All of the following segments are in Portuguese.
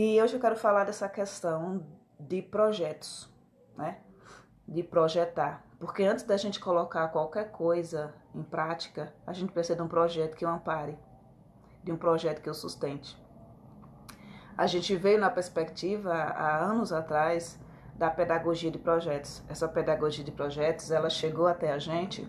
E hoje eu quero falar dessa questão de projetos, né? De projetar. Porque antes da gente colocar qualquer coisa em prática, a gente precisa de um projeto que o ampare, de um projeto que o sustente. A gente veio na perspectiva, há anos atrás, da pedagogia de projetos. Essa pedagogia de projetos, ela chegou até a gente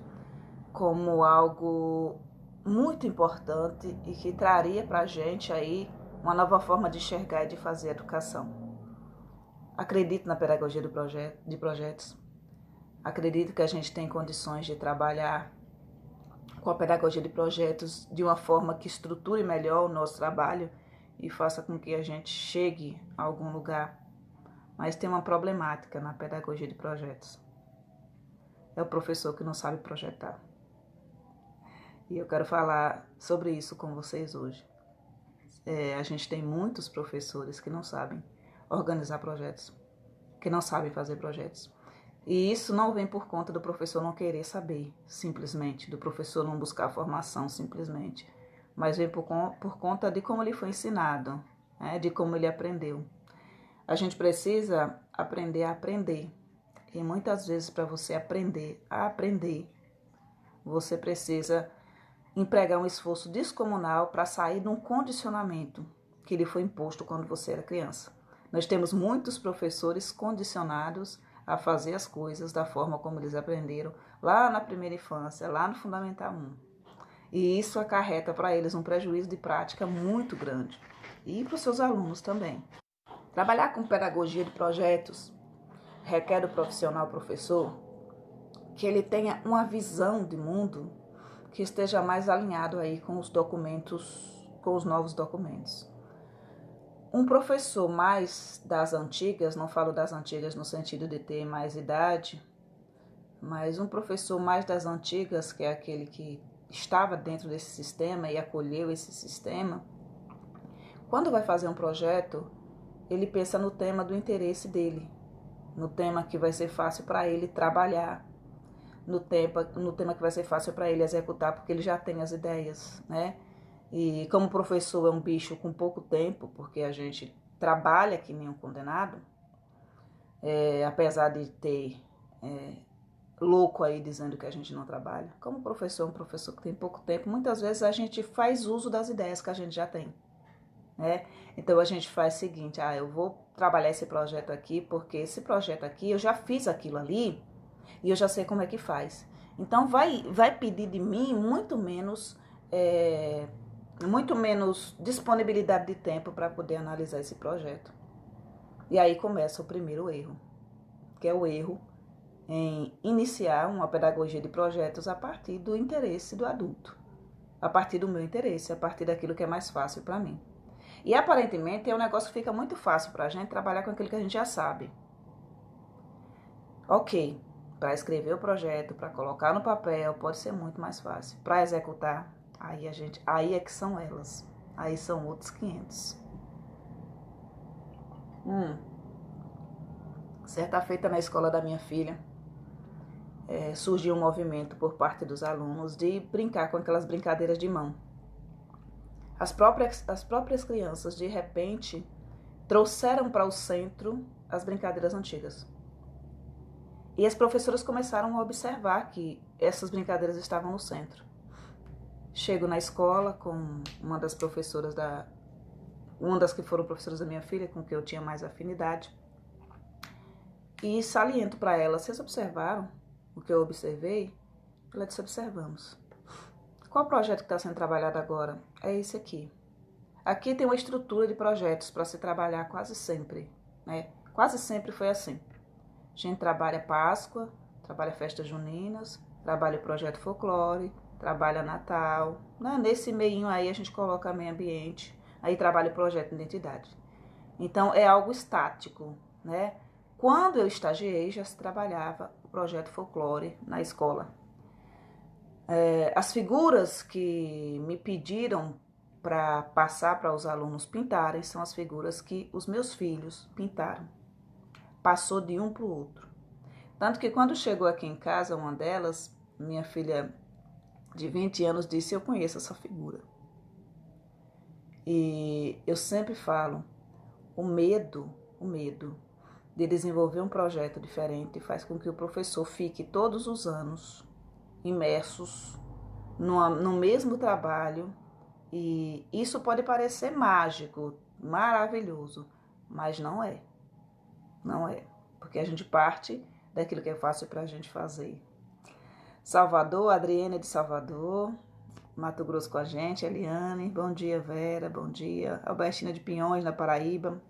como algo muito importante e que traria para a gente aí uma nova forma de enxergar e de fazer educação. Acredito na pedagogia de projetos. Acredito que a gente tem condições de trabalhar com a pedagogia de projetos de uma forma que estruture melhor o nosso trabalho e faça com que a gente chegue a algum lugar. Mas tem uma problemática na pedagogia de projetos. É o professor que não sabe projetar. E eu quero falar sobre isso com vocês hoje. A gente tem muitos professores que não sabem organizar projetos, que não sabem fazer projetos. E isso não vem por conta do professor não querer saber, simplesmente, do professor não buscar formação, simplesmente, mas vem por conta de como ele foi ensinado, né, de como ele aprendeu. A gente precisa aprender a aprender. E muitas vezes, para você aprender a aprender, você precisa empregar um esforço descomunal para sair de um condicionamento que lhe foi imposto quando você era criança. Nós temos muitos professores condicionados a fazer as coisas da forma como eles aprenderam lá na primeira infância, lá no Fundamental 1. E isso acarreta para eles um prejuízo de prática muito grande. E para os seus alunos também. Trabalhar com pedagogia de projetos requer do profissional professor que ele tenha uma visão de mundo que esteja mais alinhado aí com os documentos, com os novos documentos. Um professor mais das antigas, não falo das antigas no sentido de ter mais idade, mas um professor mais das antigas, que é aquele que estava dentro desse sistema e acolheu esse sistema, quando vai fazer um projeto, ele pensa no tema do interesse dele, no tema que vai ser fácil para ele trabalhar, no tema que vai ser fácil para ele executar, porque ele já tem as ideias, né? E como o professor é um bicho com pouco tempo, porque a gente trabalha que nem um condenado, apesar de ter louco aí dizendo que a gente não trabalha, como o professor é um professor que tem pouco tempo, muitas vezes a gente faz uso das ideias que a gente já tem, né? Então a gente faz o seguinte, eu vou trabalhar esse projeto aqui, porque esse projeto aqui eu já fiz aquilo ali, e eu já sei como é que faz. Então vai pedir de mim muito menos disponibilidade de tempo para poder analisar esse projeto. E aí começa o primeiro erro, que é o erro em iniciar uma pedagogia de projetos a partir do interesse do adulto, a partir do meu interesse, a partir daquilo que é mais fácil para mim. E aparentemente é um negócio que fica muito fácil para a gente trabalhar com aquilo que a gente já sabe. Ok, para escrever o projeto, para colocar no papel, pode ser muito mais fácil. Para executar, aí é que são elas. Aí são outros 500. Certa feita na escola da minha filha, surgiu um movimento por parte dos alunos de brincar com aquelas brincadeiras de mão. As próprias crianças, de repente, trouxeram para o centro as brincadeiras antigas. E as professoras começaram a observar que essas brincadeiras estavam no centro. Chego na escola com uma das que foram professoras da minha filha, com que eu tinha mais afinidade, e saliento para ela: vocês observaram o que eu observei? Ela disse: observamos. Qual projeto que está sendo trabalhado agora? É esse aqui. Aqui tem uma estrutura de projetos para se trabalhar quase sempre, né? Quase sempre foi assim. A gente trabalha Páscoa, trabalha festas juninas, trabalha o projeto folclore, trabalha Natal, né? Nesse meinho aí a gente coloca meio ambiente, aí trabalha o projeto de identidade. Então é algo estático, né? Quando eu estagiei já se trabalhava o projeto folclore na escola. As figuras que me pediram para passar para os alunos pintarem são as figuras que os meus filhos pintaram. Passou de um para o outro. Tanto que quando chegou aqui em casa, uma delas, minha filha de 20 anos, disse: eu conheço essa figura. E eu sempre falo, o medo de desenvolver um projeto diferente faz com que o professor fique todos os anos imersos no mesmo trabalho, e isso pode parecer mágico, maravilhoso, mas não é. Não é, porque a gente parte daquilo que é fácil para a gente fazer. Salvador, Adriana de Salvador, Mato Grosso com a gente, Eliane, bom dia Vera, bom dia, Albertina de Pinhões, na Paraíba.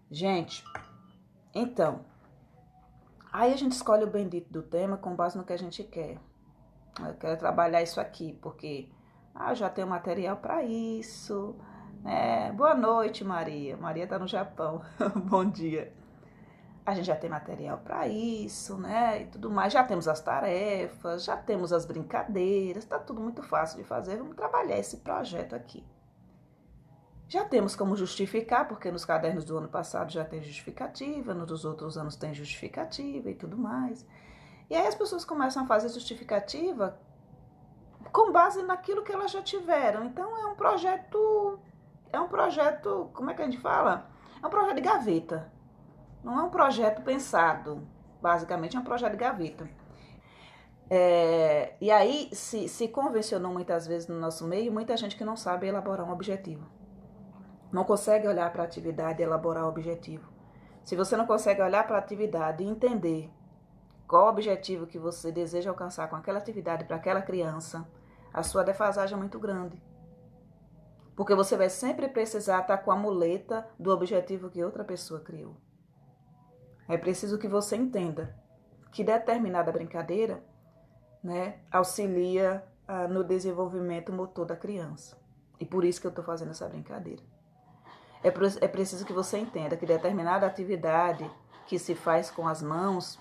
Gente, então, aí a gente escolhe o bendito do tema com base no que a gente quer. Eu quero trabalhar isso aqui, porque eu já tenho material para isso. Boa noite, Maria. Maria está no Japão. Bom dia. A gente já tem material para isso, né? E tudo mais. Já temos as tarefas, já temos as brincadeiras. Está tudo muito fácil de fazer. Vamos trabalhar esse projeto aqui. Já temos como justificar, porque nos cadernos do ano passado já tem justificativa, nos dos outros anos tem justificativa e tudo mais. E aí as pessoas começam a fazer justificativa com base naquilo que elas já tiveram. Então é um projeto, como é que a gente fala? É um projeto de gaveta. Não é um projeto pensado, basicamente é um projeto de gaveta. E aí se convencionou muitas vezes no nosso meio muita gente que não sabe elaborar um objetivo. Não consegue olhar para a atividade e elaborar o objetivo. Se você não consegue olhar para a atividade e entender qual o objetivo que você deseja alcançar com aquela atividade para aquela criança, a sua defasagem é muito grande. Porque você vai sempre precisar estar com a muleta do objetivo que outra pessoa criou. É preciso que você entenda que determinada brincadeira, né, auxilia no desenvolvimento motor da criança. E por isso que eu estou fazendo essa brincadeira. É preciso que você entenda que determinada atividade que se faz com as mãos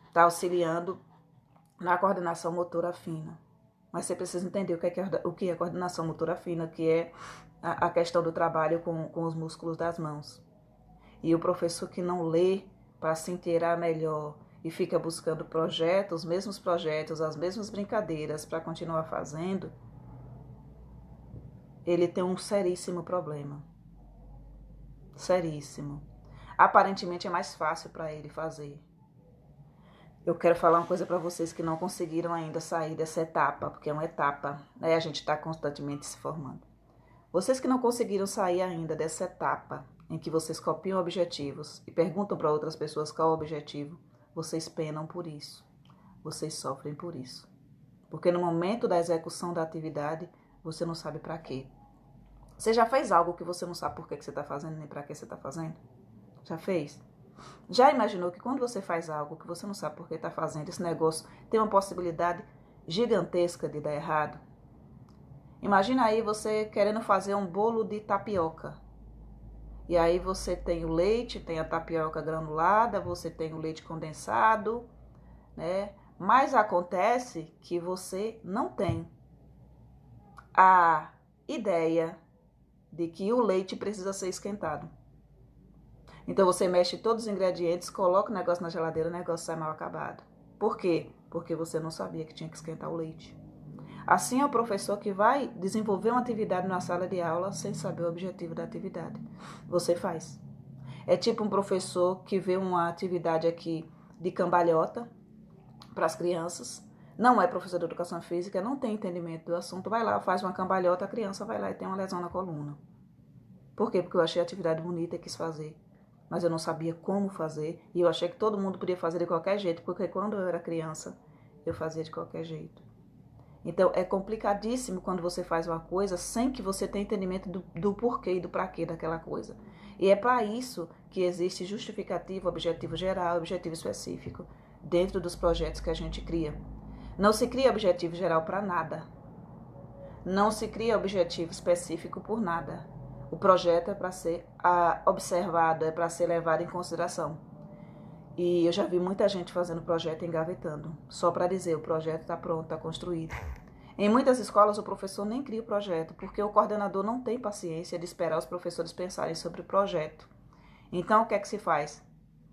está auxiliando na coordenação motora fina. Mas você precisa entender o que é coordenação motora fina, que é a questão do trabalho com os músculos das mãos. E o professor que não lê para se inteirar melhor e fica buscando projetos, os mesmos projetos, as mesmas brincadeiras para continuar fazendo, ele tem um seríssimo problema. Seríssimo. Aparentemente é mais fácil para ele fazer. Eu quero falar uma coisa para vocês que não conseguiram ainda sair dessa etapa, porque é uma etapa, né? A gente está constantemente se formando. Vocês que não conseguiram sair ainda dessa etapa em que vocês copiam objetivos e perguntam para outras pessoas qual é o objetivo, vocês penam por isso. Vocês sofrem por isso. Porque no momento da execução da atividade, você não sabe para quê. Você já fez algo que você não sabe por que você está fazendo nem para que você está fazendo? Já fez? Já imaginou que quando você faz algo que você não sabe por que está fazendo, esse negócio tem uma possibilidade gigantesca de dar errado? Imagina aí você querendo fazer um bolo de tapioca. E aí você tem o leite, tem a tapioca granulada, você tem o leite condensado, né? Mas acontece que você não tem a ideia de que o leite precisa ser esquentado. Então você mexe todos os ingredientes, coloca o negócio na geladeira, o negócio sai mal acabado. Por quê? Porque você não sabia que tinha que esquentar o leite. Assim é o professor que vai desenvolver uma atividade na sala de aula sem saber o objetivo da atividade. Você faz. É tipo um professor que vê uma atividade aqui de cambalhota para as crianças, não é professor de educação física, não tem entendimento do assunto, vai lá, faz uma cambalhota, a criança vai lá e tem uma lesão na coluna. Por quê? Porque eu achei a atividade bonita e quis fazer. Mas eu não sabia como fazer e eu achei que todo mundo podia fazer de qualquer jeito, porque quando eu era criança, eu fazia de qualquer jeito. Então, é complicadíssimo quando você faz uma coisa sem que você tenha entendimento do porquê e do pra quê daquela coisa. E é para isso que existe justificativo, objetivo geral, objetivo específico, dentro dos projetos que a gente cria. Não se cria objetivo geral para nada. Não se cria objetivo específico por nada. O projeto é para ser observado, é para ser levado em consideração. E eu já vi muita gente fazendo projeto engavetando, só para dizer o projeto está pronto, está construído. Em muitas escolas o professor nem cria o projeto, porque o coordenador não tem paciência de esperar os professores pensarem sobre o projeto. Então o que é que se faz?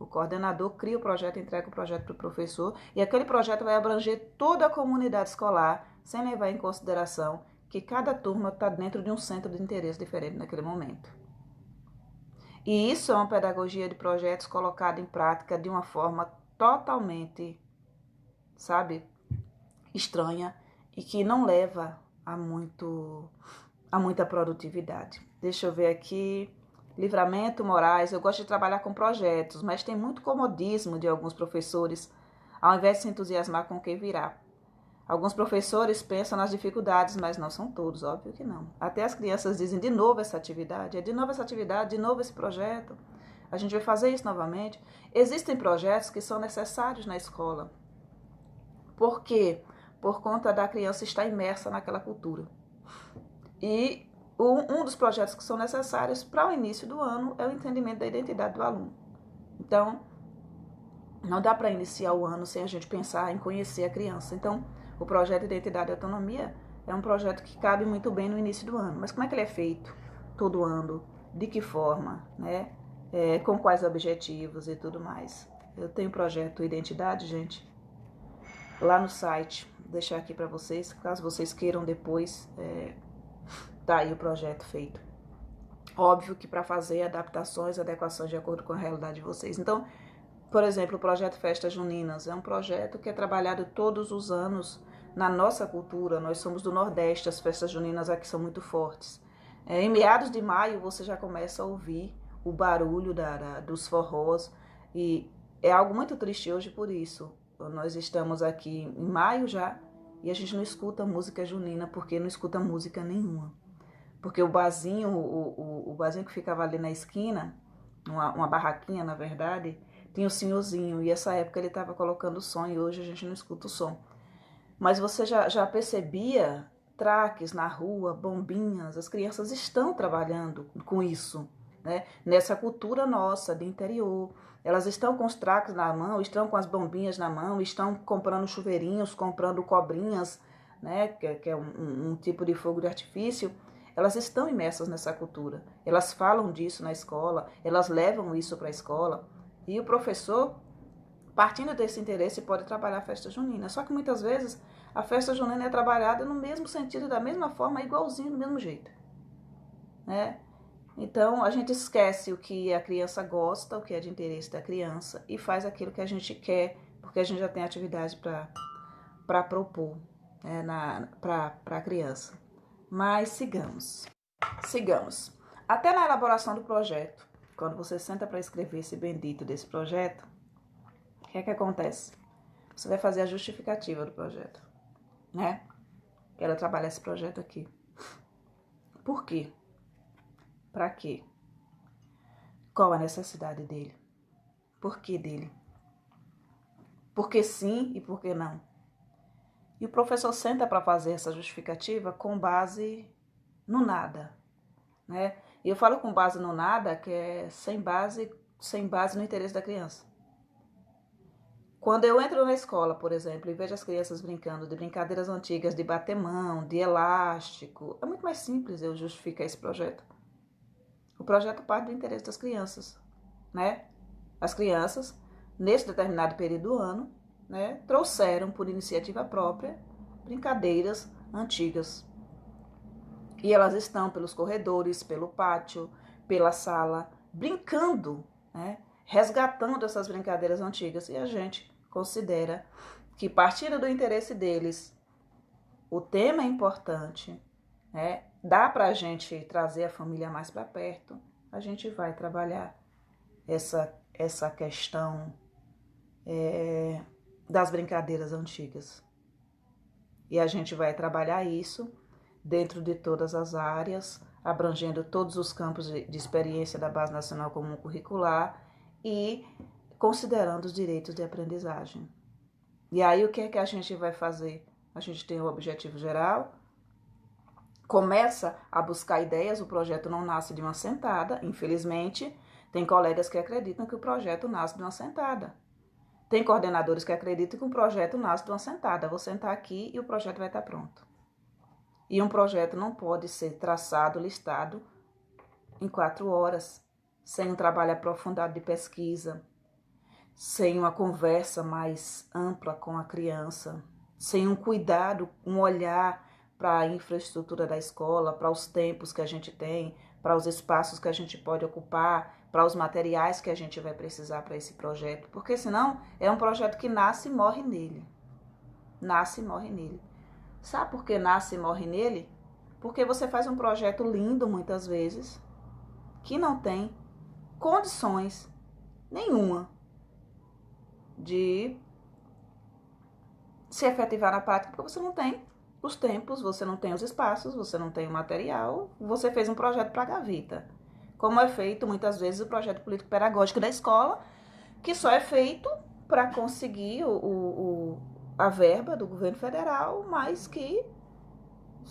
O coordenador cria o projeto, entrega o projeto para o professor e aquele projeto vai abranger toda a comunidade escolar, sem levar em consideração que cada turma está dentro de um centro de interesse diferente naquele momento. E isso é uma pedagogia de projetos colocada em prática de uma forma totalmente, sabe, estranha e que não leva a muita produtividade. Deixa eu ver aqui. Livramento Moraes, eu gosto de trabalhar com projetos, mas tem muito comodismo de alguns professores, ao invés de se entusiasmar com o que virá. Alguns professores pensam nas dificuldades, mas não são todos, óbvio que não. Até as crianças dizem, de novo essa atividade, de novo esse projeto. A gente vai fazer isso novamente. Existem projetos que são necessários na escola. Por quê? Por conta da criança estar imersa naquela cultura. E um dos projetos que são necessários para o início do ano é o entendimento da identidade do aluno. Então, não dá para iniciar o ano sem a gente pensar em conhecer a criança. Então, o projeto Identidade e Autonomia é um projeto que cabe muito bem no início do ano. Mas como é que ele é feito todo ano? De que forma? Né? Com quais objetivos e tudo mais? Eu tenho o projeto Identidade, gente, lá no site. Vou deixar aqui para vocês, caso vocês queiram depois. Tá aí o projeto feito. Óbvio que para fazer adaptações, adequações de acordo com a realidade de vocês. Então, por exemplo, o projeto Festas Juninas é um projeto que é trabalhado todos os anos na nossa cultura. Nós somos do Nordeste, as festas juninas aqui são muito fortes. Em meados de maio você já começa a ouvir o barulho dos forrós e é algo muito triste hoje por isso. Nós estamos aqui em maio já e a gente não escuta música junina porque não escuta música nenhuma. Porque o barzinho, o barzinho que ficava ali na esquina, uma barraquinha na verdade, tinha o senhorzinho, e essa época ele estava colocando o som, e hoje a gente não escuta o som. Mas você já percebia traques na rua, bombinhas, as crianças estão trabalhando com isso, né? Nessa cultura nossa, de interior. Elas estão com os traques na mão, estão com as bombinhas na mão, estão comprando chuveirinhos, comprando cobrinhas, né? Que é um tipo de fogo de artifício. Elas estão imersas nessa cultura, elas falam disso na escola, elas levam isso para a escola. E o professor, partindo desse interesse, pode trabalhar a festa junina. Só que muitas vezes a festa junina é trabalhada no mesmo sentido, da mesma forma, igualzinho, do mesmo jeito, né? Então a gente esquece o que a criança gosta, o que é de interesse da criança e faz aquilo que a gente quer, porque a gente já tem atividade para propor, né, para a criança. Mas sigamos. Até na elaboração do projeto, quando você senta para escrever esse bendito desse projeto, o que é que acontece? Você vai fazer a justificativa do projeto, né? Quero trabalhar esse projeto aqui. Por quê? Para quê? Qual a necessidade dele? Por que dele? Por que sim e por que não? E o professor senta para fazer essa justificativa com base no nada, né? E eu falo com base no nada, que é sem base no interesse da criança. Quando eu entro na escola, por exemplo, e vejo as crianças brincando de brincadeiras antigas, de bater mão, de elástico, é muito mais simples eu justificar esse projeto. O projeto parte do interesse das crianças, né? As crianças, nesse determinado período do ano, né, trouxeram por iniciativa própria brincadeiras antigas. E elas estão pelos corredores, pelo pátio, pela sala, brincando, né, resgatando essas brincadeiras antigas. E a gente considera que, partindo do interesse deles, o tema é importante, né, dá para a gente trazer a família mais para perto, a gente vai trabalhar essa questão das brincadeiras antigas. E a gente vai trabalhar isso dentro de todas as áreas, abrangendo todos os campos de experiência da Base Nacional Comum Curricular e considerando os direitos de aprendizagem. E aí o que é que a gente vai fazer? A gente tem o objetivo geral, começa a buscar ideias, o projeto não nasce de uma sentada, infelizmente, tem colegas que acreditam que o projeto nasce de uma sentada. Tem coordenadores que acreditam que um projeto nasce de uma sentada. Vou sentar aqui e o projeto vai estar pronto. E um projeto não pode ser traçado, listado em 4 horas, sem um trabalho aprofundado de pesquisa, sem uma conversa mais ampla com a criança, sem um cuidado, um olhar para a infraestrutura da escola, para os tempos que a gente tem, para os espaços que a gente pode ocupar, para os materiais que a gente vai precisar para esse projeto, porque senão é um projeto que nasce e morre nele. Nasce e morre nele. Sabe por que nasce e morre nele? Porque você faz um projeto lindo muitas vezes, que não tem condições nenhuma de se efetivar na prática, porque você não tem os tempos, você não tem os espaços, você não tem o material, você fez um projeto para a gaveta. Como é feito muitas vezes o projeto político-pedagógico da escola, que só é feito para conseguir a verba do governo federal, mas que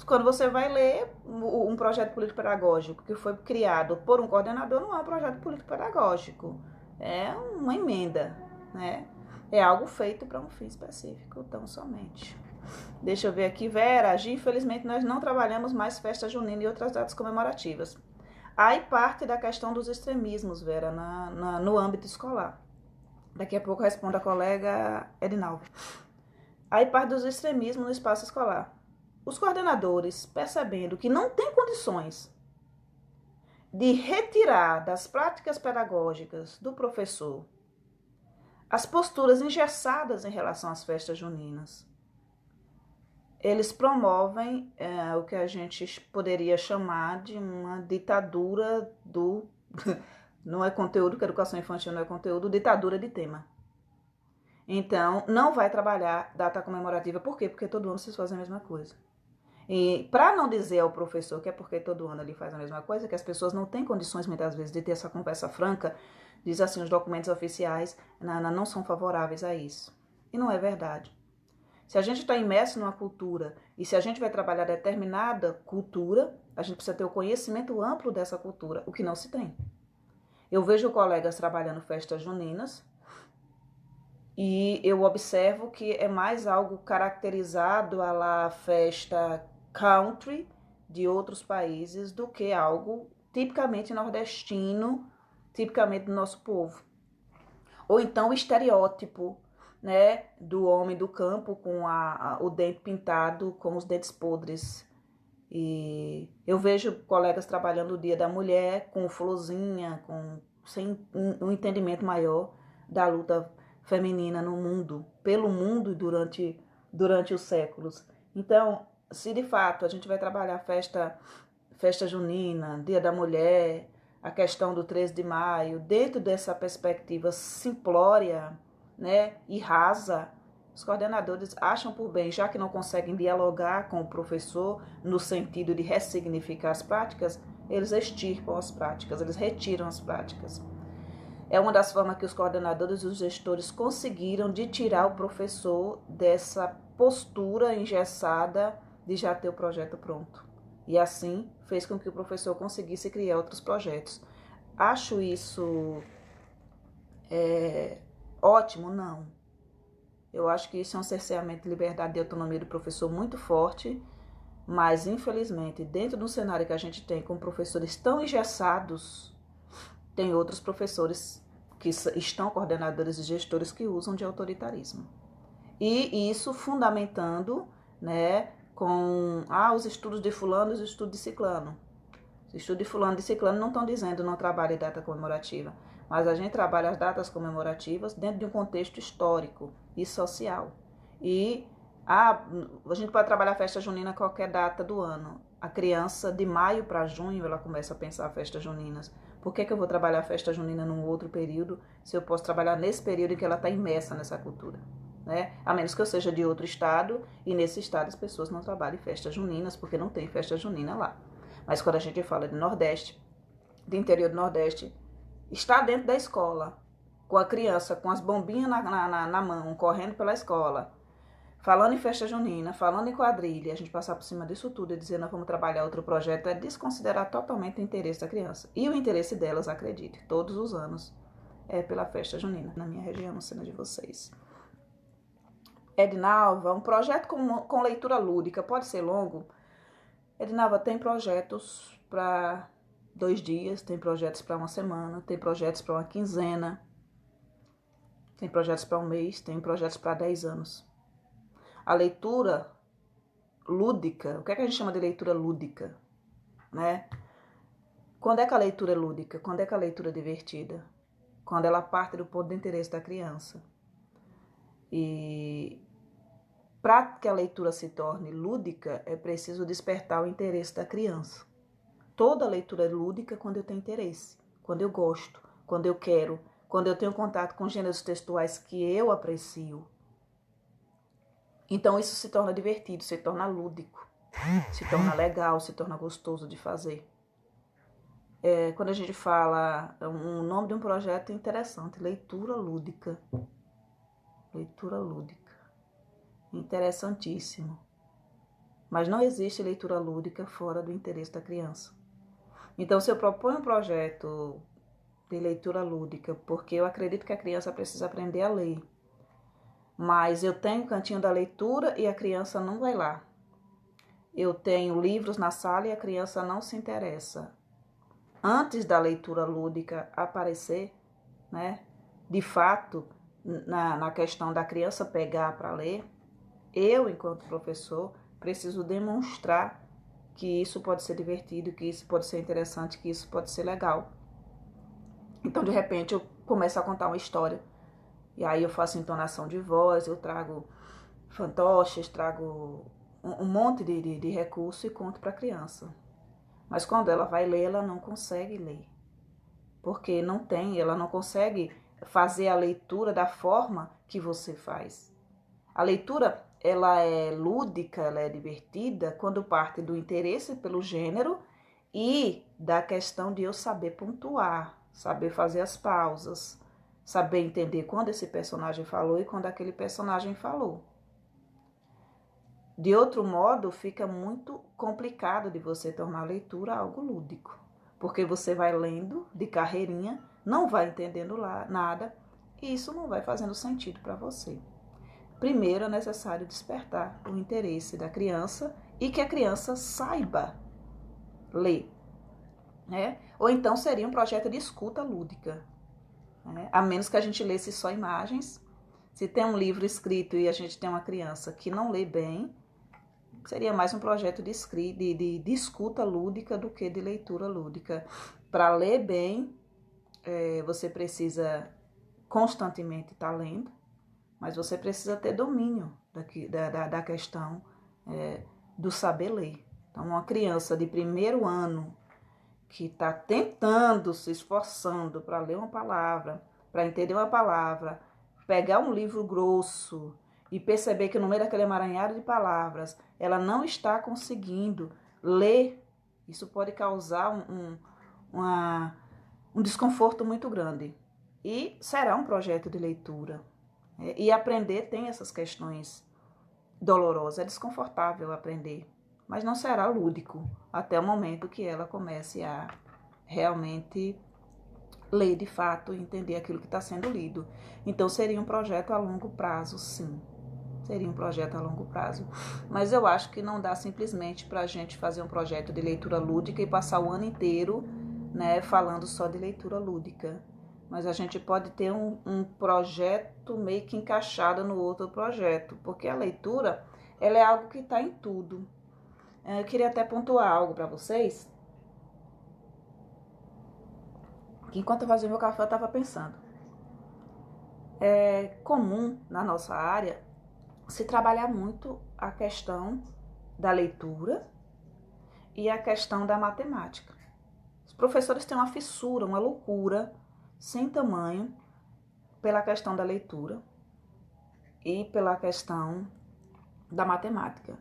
quando você vai ler um projeto político-pedagógico que foi criado por um coordenador, não é um projeto político-pedagógico, é uma emenda, né? É algo feito para um fim específico, tão somente. Deixa eu ver aqui, Vera, infelizmente nós não trabalhamos mais festa junina e outras datas comemorativas. Aí parte da questão dos extremismos, Vera, no âmbito escolar. Daqui a pouco responde a colega Edinalva. Aí parte dos extremismos no espaço escolar. Os coordenadores, percebendo que não tem condições de retirar das práticas pedagógicas do professor as posturas engessadas em relação às festas juninas, eles promovem o que a gente poderia chamar de uma ditadura do... Não é conteúdo, que a educação infantil não é conteúdo, ditadura de tema. Então, não vai trabalhar data comemorativa. Por quê? Porque todo ano vocês fazem a mesma coisa. E para não dizer ao professor que é porque todo ano ele faz a mesma coisa, que as pessoas não têm condições muitas vezes de ter essa conversa franca, diz assim, os documentos oficiais não são favoráveis a isso. E não é verdade. Se a gente está imerso numa cultura e se a gente vai trabalhar determinada cultura, a gente precisa ter o conhecimento amplo dessa cultura, o que não se tem. Eu vejo colegas trabalhando festas juninas e eu observo que é mais algo caracterizado à la festa country de outros países do que algo tipicamente nordestino, tipicamente do nosso povo. Ou então o estereótipo, né, do homem do campo com o dente pintado, com os dentes podres. E eu vejo colegas trabalhando o Dia da Mulher com florzinha, sem um entendimento maior da luta feminina no mundo, pelo mundo durante os séculos. Então, se de fato a gente vai trabalhar festa junina, Dia da Mulher, a questão do 13 de maio, dentro dessa perspectiva simplória, né, e rasa, os coordenadores acham por bem, já que não conseguem dialogar com o professor no sentido de ressignificar as práticas, eles extirpam as práticas, eles retiram as práticas. É uma das formas que os coordenadores e os gestores conseguiram de tirar o professor dessa postura engessada de já ter o projeto pronto. E assim fez com que o professor conseguisse criar outros projetos. Acho isso ótimo? Não. Eu acho que isso é um cerceamento de liberdade e autonomia do professor muito forte, mas infelizmente, dentro do cenário que a gente tem com professores tão engessados, tem outros professores que estão coordenadores e gestores que usam de autoritarismo. E isso fundamentando, né, com os estudos de fulano e os estudos de ciclano. Os estudos de fulano e de ciclano não estão dizendo não trabalhe data comemorativa, mas a gente trabalha as datas comemorativas dentro de um contexto histórico e social. E a gente pode trabalhar a festa junina qualquer data do ano. A criança, de maio para junho, ela começa a pensar festas juninas. Por que eu vou trabalhar a festa junina num outro período, se eu posso trabalhar nesse período em que ela está imersa nessa cultura? Né? A menos que eu seja de outro estado, e nesse estado as pessoas não trabalhem festas juninas, porque não tem festa junina lá. Mas quando a gente fala de Nordeste, do interior do Nordeste, está dentro da escola, com a criança, com as bombinhas na mão, correndo pela escola, falando em festa junina, falando em quadrilha, a gente passar por cima disso tudo e dizer nós vamos trabalhar outro projeto é desconsiderar totalmente o interesse da criança. E o interesse delas, acredite, todos os anos é pela festa junina, na minha região, na cena de vocês. Edinalva, um projeto com leitura lúdica pode ser longo? Edinalva, tem projetos para 2 dias, tem projetos para uma semana, tem projetos para uma quinzena, tem projetos para um mês, tem projetos para 10 anos. A leitura lúdica, o que é que a gente chama de leitura lúdica? Né? Quando é que a leitura é lúdica? Quando é que a leitura é divertida? Quando ela parte do ponto de interesse da criança. E para que a leitura se torne lúdica, é preciso despertar o interesse da criança. Toda leitura é lúdica quando eu tenho interesse, quando eu gosto, quando eu quero, quando eu tenho contato com gêneros textuais que eu aprecio. Então isso se torna divertido, se torna lúdico, se torna legal, se torna gostoso de fazer. Quando a gente fala, um nome de um projeto interessante, leitura lúdica. Leitura lúdica. Interessantíssimo. Mas não existe leitura lúdica fora do interesse da criança. Então, se eu proponho um projeto de leitura lúdica, porque eu acredito que a criança precisa aprender a ler, mas eu tenho o cantinho da leitura e a criança não vai lá. Eu tenho livros na sala e a criança não se interessa. Antes da leitura lúdica aparecer, né, de fato, na questão da criança pegar para ler, eu, enquanto professor, preciso demonstrar que isso pode ser divertido, que isso pode ser interessante, que isso pode ser legal. Então, de repente, eu começo a contar uma história. E aí eu faço entonação de voz, eu trago fantoches, trago um monte de recurso e conto para a criança. Mas quando ela vai ler, ela não consegue ler. Porque ela não consegue fazer a leitura da forma que você faz. A leitura, ela é lúdica, ela é divertida quando parte do interesse pelo gênero e da questão de eu saber pontuar, saber fazer as pausas, saber entender quando esse personagem falou e quando aquele personagem falou. De outro modo, fica muito complicado de você tornar a leitura algo lúdico, porque você vai lendo de carreirinha, não vai entendendo nada e isso não vai fazendo sentido para você. Primeiro é necessário despertar o interesse da criança e que a criança saiba ler, né? Ou então seria um projeto de escuta lúdica, né? A menos que a gente lesse só imagens. Se tem um livro escrito e a gente tem uma criança que não lê bem, seria mais um projeto de escuta lúdica do que de leitura lúdica. Para ler bem, você precisa constantemente estar lendo, mas você precisa ter domínio da questão do saber ler. Então, uma criança de primeiro ano que está tentando, se esforçando para ler uma palavra, para entender uma palavra, pegar um livro grosso e perceber que no meio daquele emaranhado de palavras ela não está conseguindo ler, isso pode causar um desconforto muito grande. E será um projeto de leitura. E aprender tem essas questões dolorosas, é desconfortável aprender, mas não será lúdico até o momento que ela comece a realmente ler de fato e entender aquilo que está sendo lido. Então seria um projeto a longo prazo, sim. Seria um projeto a longo prazo. Mas eu acho que não dá simplesmente para a gente fazer um projeto de leitura lúdica e passar o ano inteiro, né, falando só de leitura lúdica. Mas a gente pode ter um projeto meio que encaixado no outro projeto, porque a leitura, ela é algo que está em tudo. Eu queria até pontuar algo para vocês, que enquanto eu fazia meu café eu estava pensando. É comum na nossa área se trabalhar muito a questão da leitura e a questão da matemática. Os professores têm uma fissura, uma loucura sem tamanho pela questão da leitura e pela questão da matemática.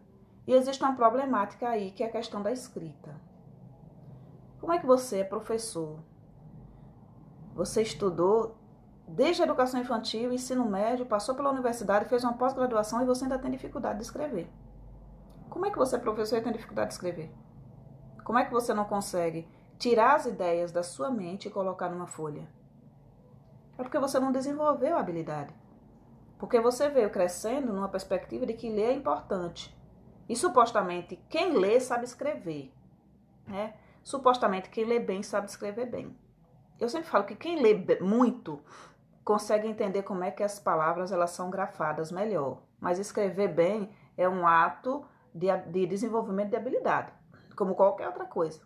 E existe uma problemática aí, que é a questão da escrita. Como é que você é professor? Você estudou desde a educação infantil, ensino médio, passou pela universidade, fez uma pós-graduação e você ainda tem dificuldade de escrever. Como é que você é professor e tem dificuldade de escrever? Como é que você não consegue tirar as ideias da sua mente e colocar numa folha? É porque você não desenvolveu a habilidade. Porque você veio crescendo numa perspectiva de que ler é importante. E supostamente quem lê sabe escrever, né? Supostamente quem lê bem sabe escrever bem. Eu sempre falo que quem lê muito consegue entender como é que as palavras elas são grafadas melhor. Mas escrever bem é um ato de desenvolvimento de habilidade, como qualquer outra coisa.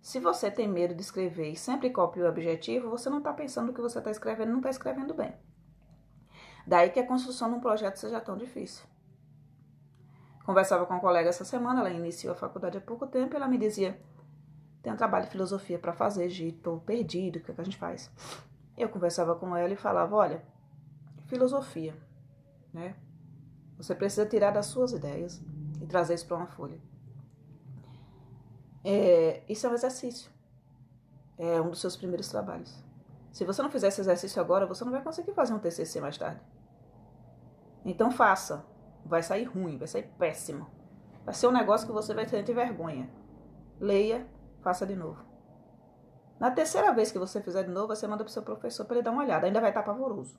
Se você tem medo de escrever e sempre copia o objetivo, você não está pensando no que você está escrevendo, não está escrevendo bem. Daí que a construção de um projeto seja tão difícil. Conversava com uma colega essa semana, ela iniciou a faculdade há pouco tempo, e ela me dizia, tem um trabalho de filosofia para fazer, Gi, estou perdido, o que é que a gente faz? Eu conversava com ela e falava, olha, filosofia, né? Você precisa tirar das suas ideias e trazer isso para uma folha. Isso é um exercício. É um dos seus primeiros trabalhos. Se você não fizer esse exercício agora, você não vai conseguir fazer um TCC mais tarde. Então faça. Vai sair ruim, vai sair péssimo. Vai ser um negócio que você vai ter vergonha. Leia, faça de novo. Na terceira vez que você fizer de novo, você manda pro seu professor para ele dar uma olhada. Ainda vai estar pavoroso.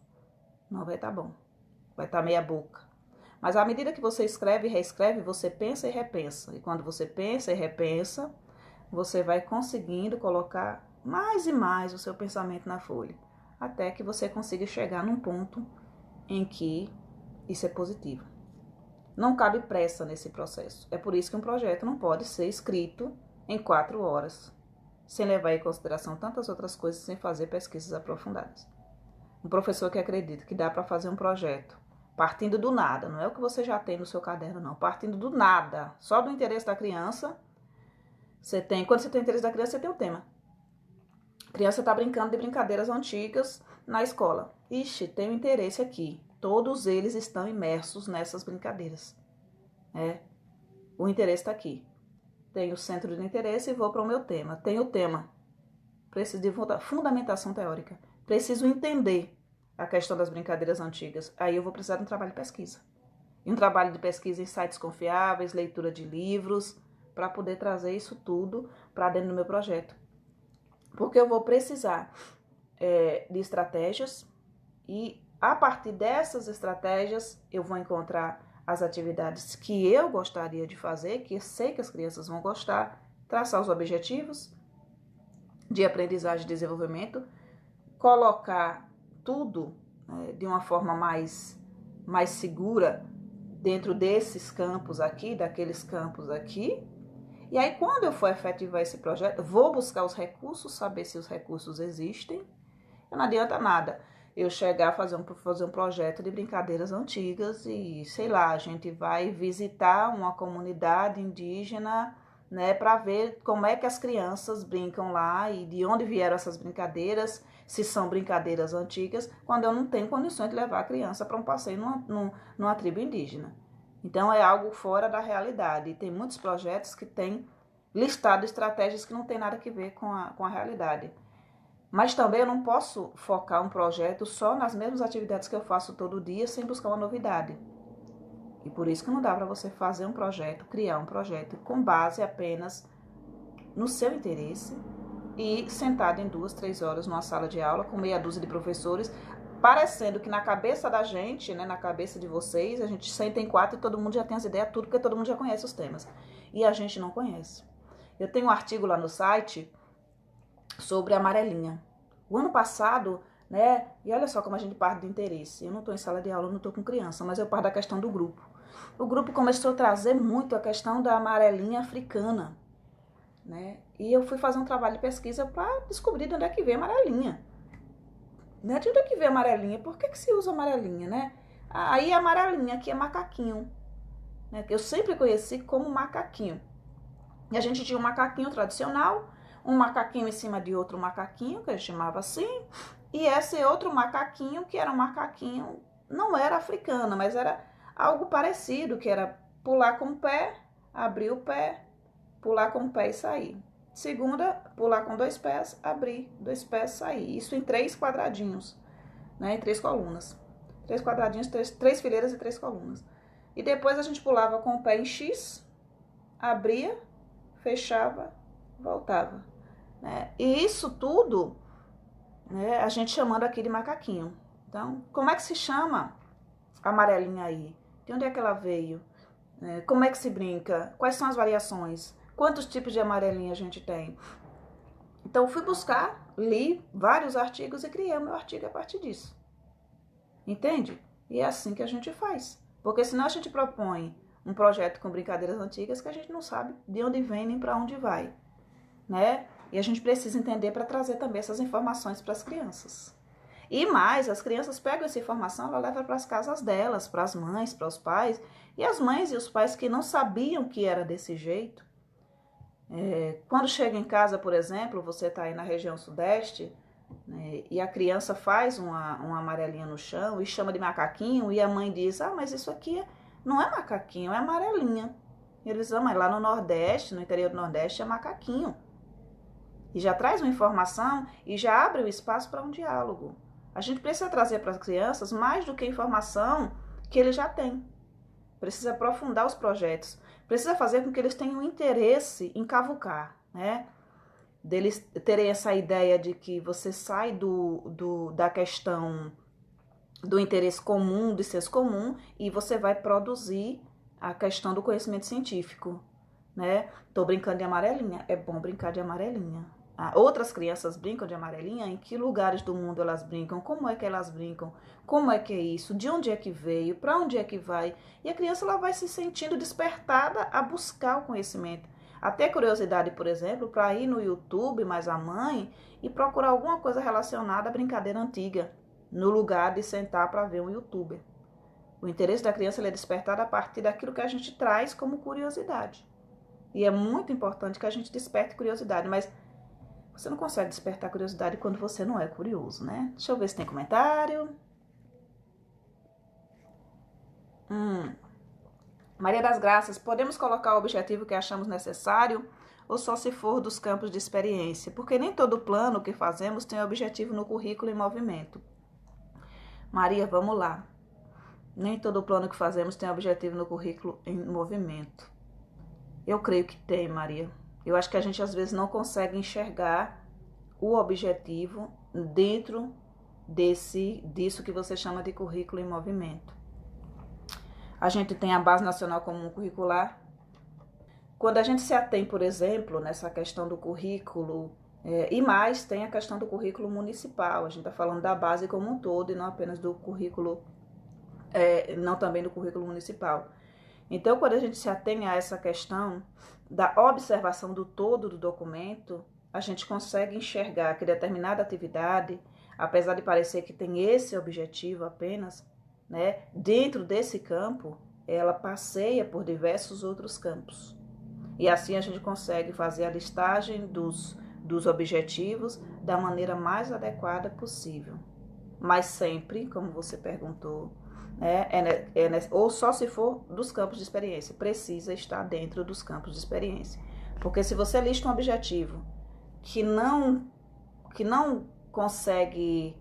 Não vai estar bom. Vai estar meia boca. Mas à medida que você escreve e reescreve, você pensa e repensa. E quando você pensa e repensa, você vai conseguindo colocar mais e mais o seu pensamento na folha. Até que você consiga chegar num ponto em que isso é positivo. Não cabe pressa nesse processo. É por isso que um projeto não pode ser escrito em 4 horas, sem levar em consideração tantas outras coisas, sem fazer pesquisas aprofundadas. Um professor que acredita que dá para fazer um projeto partindo do nada, não é o que você já tem no seu caderno, não, partindo do nada, só do interesse da criança, quando você tem interesse da criança, você tem o tema. A criança está brincando de brincadeiras antigas na escola. Ixi, tem um interesse aqui. Todos eles estão imersos nessas brincadeiras. O interesse está aqui. Tenho o centro de interesse e vou para o meu tema. Tenho o tema. Preciso de fundamentação teórica. Preciso entender a questão das brincadeiras antigas. Aí eu vou precisar de um trabalho de pesquisa. E um trabalho de pesquisa em sites confiáveis, leitura de livros, para poder trazer isso tudo para dentro do meu projeto. Porque eu vou precisar de estratégias e a partir dessas estratégias eu vou encontrar as atividades que eu gostaria de fazer, que eu sei que as crianças vão gostar, traçar os objetivos de aprendizagem e desenvolvimento, colocar tudo de uma forma mais segura dentro desses campos aqui, daqueles campos aqui. E aí, quando eu for efetivar esse projeto, vou buscar os recursos, saber se os recursos existem. Não adianta nada eu chegar a fazer um projeto de brincadeiras antigas e, sei lá, a gente vai visitar uma comunidade indígena, né, para ver como é que as crianças brincam lá e de onde vieram essas brincadeiras, se são brincadeiras antigas, quando eu não tenho condições de levar a criança para um passeio numa tribo indígena. Então é algo fora da realidade. E tem muitos projetos que têm listado estratégias que não tem nada a ver com a realidade. Mas também eu não posso focar um projeto só nas mesmas atividades que eu faço todo dia sem buscar uma novidade. E por isso que não dá para você fazer um projeto, criar um projeto com base apenas no seu interesse e sentado em 2, 3 horas numa sala de aula com meia dúzia de professores, parecendo que na cabeça da gente, né, na cabeça de vocês, a gente senta em 4 e todo mundo já tem as ideias, tudo, porque todo mundo já conhece os temas. E a gente não conhece. Eu tenho um artigo lá no site sobre a amarelinha. O ano passado, né, e olha só como a gente parte do interesse. Eu não estou em sala de aula, eu não estou com criança, mas eu parto da questão do grupo. O grupo começou a trazer muito a questão da amarelinha africana, né? E eu fui fazer um trabalho de pesquisa para descobrir de onde é que vem a amarelinha. Né? De onde é que vem a amarelinha? Por que se usa amarelinha, né? Aí a amarelinha aqui é macaquinho, né? Que eu sempre conheci como macaquinho. E a gente tinha um macaquinho tradicional, um macaquinho em cima de outro macaquinho, que a gente chamava assim, e esse outro macaquinho, que era um macaquinho, não era africano, mas era algo parecido, que era pular com o pé, abrir o pé, pular com o pé e sair. Segunda, pular com 2 pés, abrir 2 pés, sair. Isso em 3 quadradinhos, né, em 3 colunas. 3 quadradinhos, 3 fileiras e 3 colunas. E depois a gente pulava com o pé em X, abria, fechava, voltava. Né? E isso tudo, né, a gente chamando aqui de macaquinho. Então, como é que se chama a amarelinha aí? De onde é que ela veio? Como é que se brinca? Quais são as variações? Quantos tipos de amarelinha a gente tem? Então, eu fui buscar, li vários artigos e criei o meu artigo a partir disso. Entende? E é assim que a gente faz. Porque senão a gente propõe um projeto com brincadeiras antigas que a gente não sabe de onde vem nem para onde vai. Né? E a gente precisa entender para trazer também essas informações para as crianças. E mais, as crianças pegam essa informação, ela leva para as casas delas, para as mães, para os pais. E as mães e os pais que não sabiam que era desse jeito, quando chega em casa, por exemplo, você está aí na região sudeste, né, e a criança faz uma amarelinha no chão e chama de macaquinho, e a mãe diz, mas isso aqui não é macaquinho, é amarelinha. E eles dizem, mas lá no Nordeste, no interior do Nordeste, é macaquinho. E já traz uma informação e já abre o espaço para um diálogo. A gente precisa trazer para as crianças mais do que informação que eles já têm. Precisa aprofundar os projetos. Precisa fazer com que eles tenham interesse em cavucar, né? Deles terem essa ideia de que você sai da questão do interesse comum, do senso comum, e você vai produzir a questão do conhecimento científico, né? Tô brincando de amarelinha, é bom brincar de amarelinha. Outras crianças brincam de amarelinha, em que lugares do mundo elas brincam, como é que elas brincam, como é que é isso, de onde é que veio, para onde é que vai. E a criança ela vai se sentindo despertada a buscar o conhecimento. Até curiosidade, por exemplo, para ir no YouTube, mais a mãe, e procurar alguma coisa relacionada à brincadeira antiga, no lugar de sentar para ver um youtuber. O interesse da criança ele é despertado a partir daquilo que a gente traz como curiosidade. E é muito importante que a gente desperte curiosidade, mas você não consegue despertar curiosidade quando você não é curioso, né? Deixa eu ver se tem comentário. Maria das Graças, podemos colocar o objetivo que achamos necessário ou só se for dos campos de experiência? Porque nem todo plano que fazemos tem objetivo no currículo em movimento. Maria, vamos lá. Nem todo plano que fazemos tem objetivo no currículo em movimento. Eu creio que tem, Maria. Eu acho que a gente às vezes não consegue enxergar o objetivo dentro disso que você chama de currículo em movimento. A gente tem a Base Nacional Comum Curricular. Quando a gente se atém, por exemplo, nessa questão do currículo, e mais tem a questão do currículo municipal. A gente está falando da base como um todo e não apenas do currículo, não também do currículo municipal. Então, quando a gente se atém a essa questão da observação do todo do documento, a gente consegue enxergar que determinada atividade, apesar de parecer que tem esse objetivo apenas, né, dentro desse campo, ela passeia por diversos outros campos. E assim a gente consegue fazer a listagem dos objetivos da maneira mais adequada possível. Mas sempre, como você perguntou, ou só se for dos campos de experiência, precisa estar dentro dos campos de experiência. Porque se você lista um objetivo que não consegue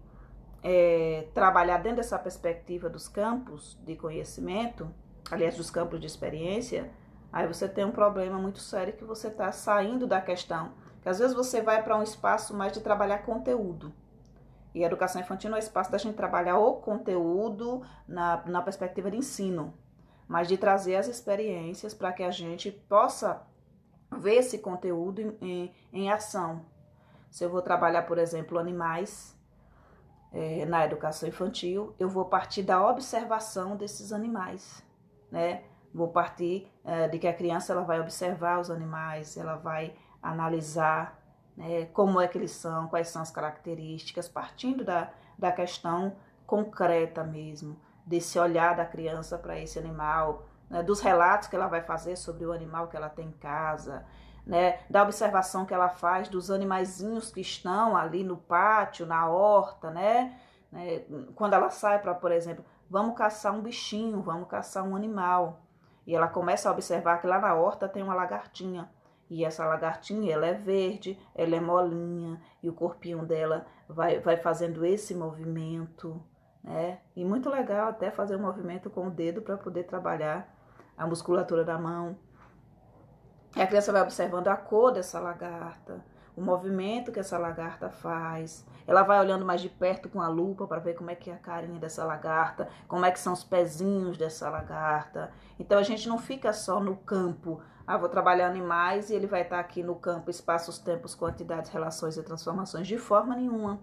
trabalhar dentro dessa perspectiva dos campos de conhecimento, aliás, dos campos de experiência, aí você tem um problema muito sério que você está saindo da questão. Que às vezes você vai para um espaço mais de trabalhar conteúdo. E a educação infantil não é espaço da gente trabalhar o conteúdo na perspectiva de ensino, mas de trazer as experiências para que a gente possa ver esse conteúdo em ação. Se eu vou trabalhar, por exemplo, animais na educação infantil, eu vou partir da observação desses animais, né? Vou partir de que a criança ela vai observar os animais, ela vai analisar, né, como é que eles são, quais são as características, partindo da questão concreta mesmo, desse olhar da criança para esse animal, né, dos relatos que ela vai fazer sobre o animal que ela tem em casa, né, da observação que ela faz dos animaizinhos que estão ali no pátio, na horta, né, quando ela sai para, por exemplo, vamos caçar um bichinho, vamos caçar um animal, e ela começa a observar que lá na horta tem uma lagartinha. E essa lagartinha, ela é verde, ela é molinha, e o corpinho dela vai fazendo esse movimento, né? E muito legal até fazer um movimento com o dedo para poder trabalhar a musculatura da mão. E a criança vai observando a cor dessa lagarta, o movimento que essa lagarta faz. Ela vai olhando mais de perto com a lupa para ver como é que é a carinha dessa lagarta, como é que são os pezinhos dessa lagarta. Então a gente não fica só no campo. Vou trabalhar animais e ele vai estar aqui no campo, espaços, tempos, quantidades, relações e transformações, de forma nenhuma.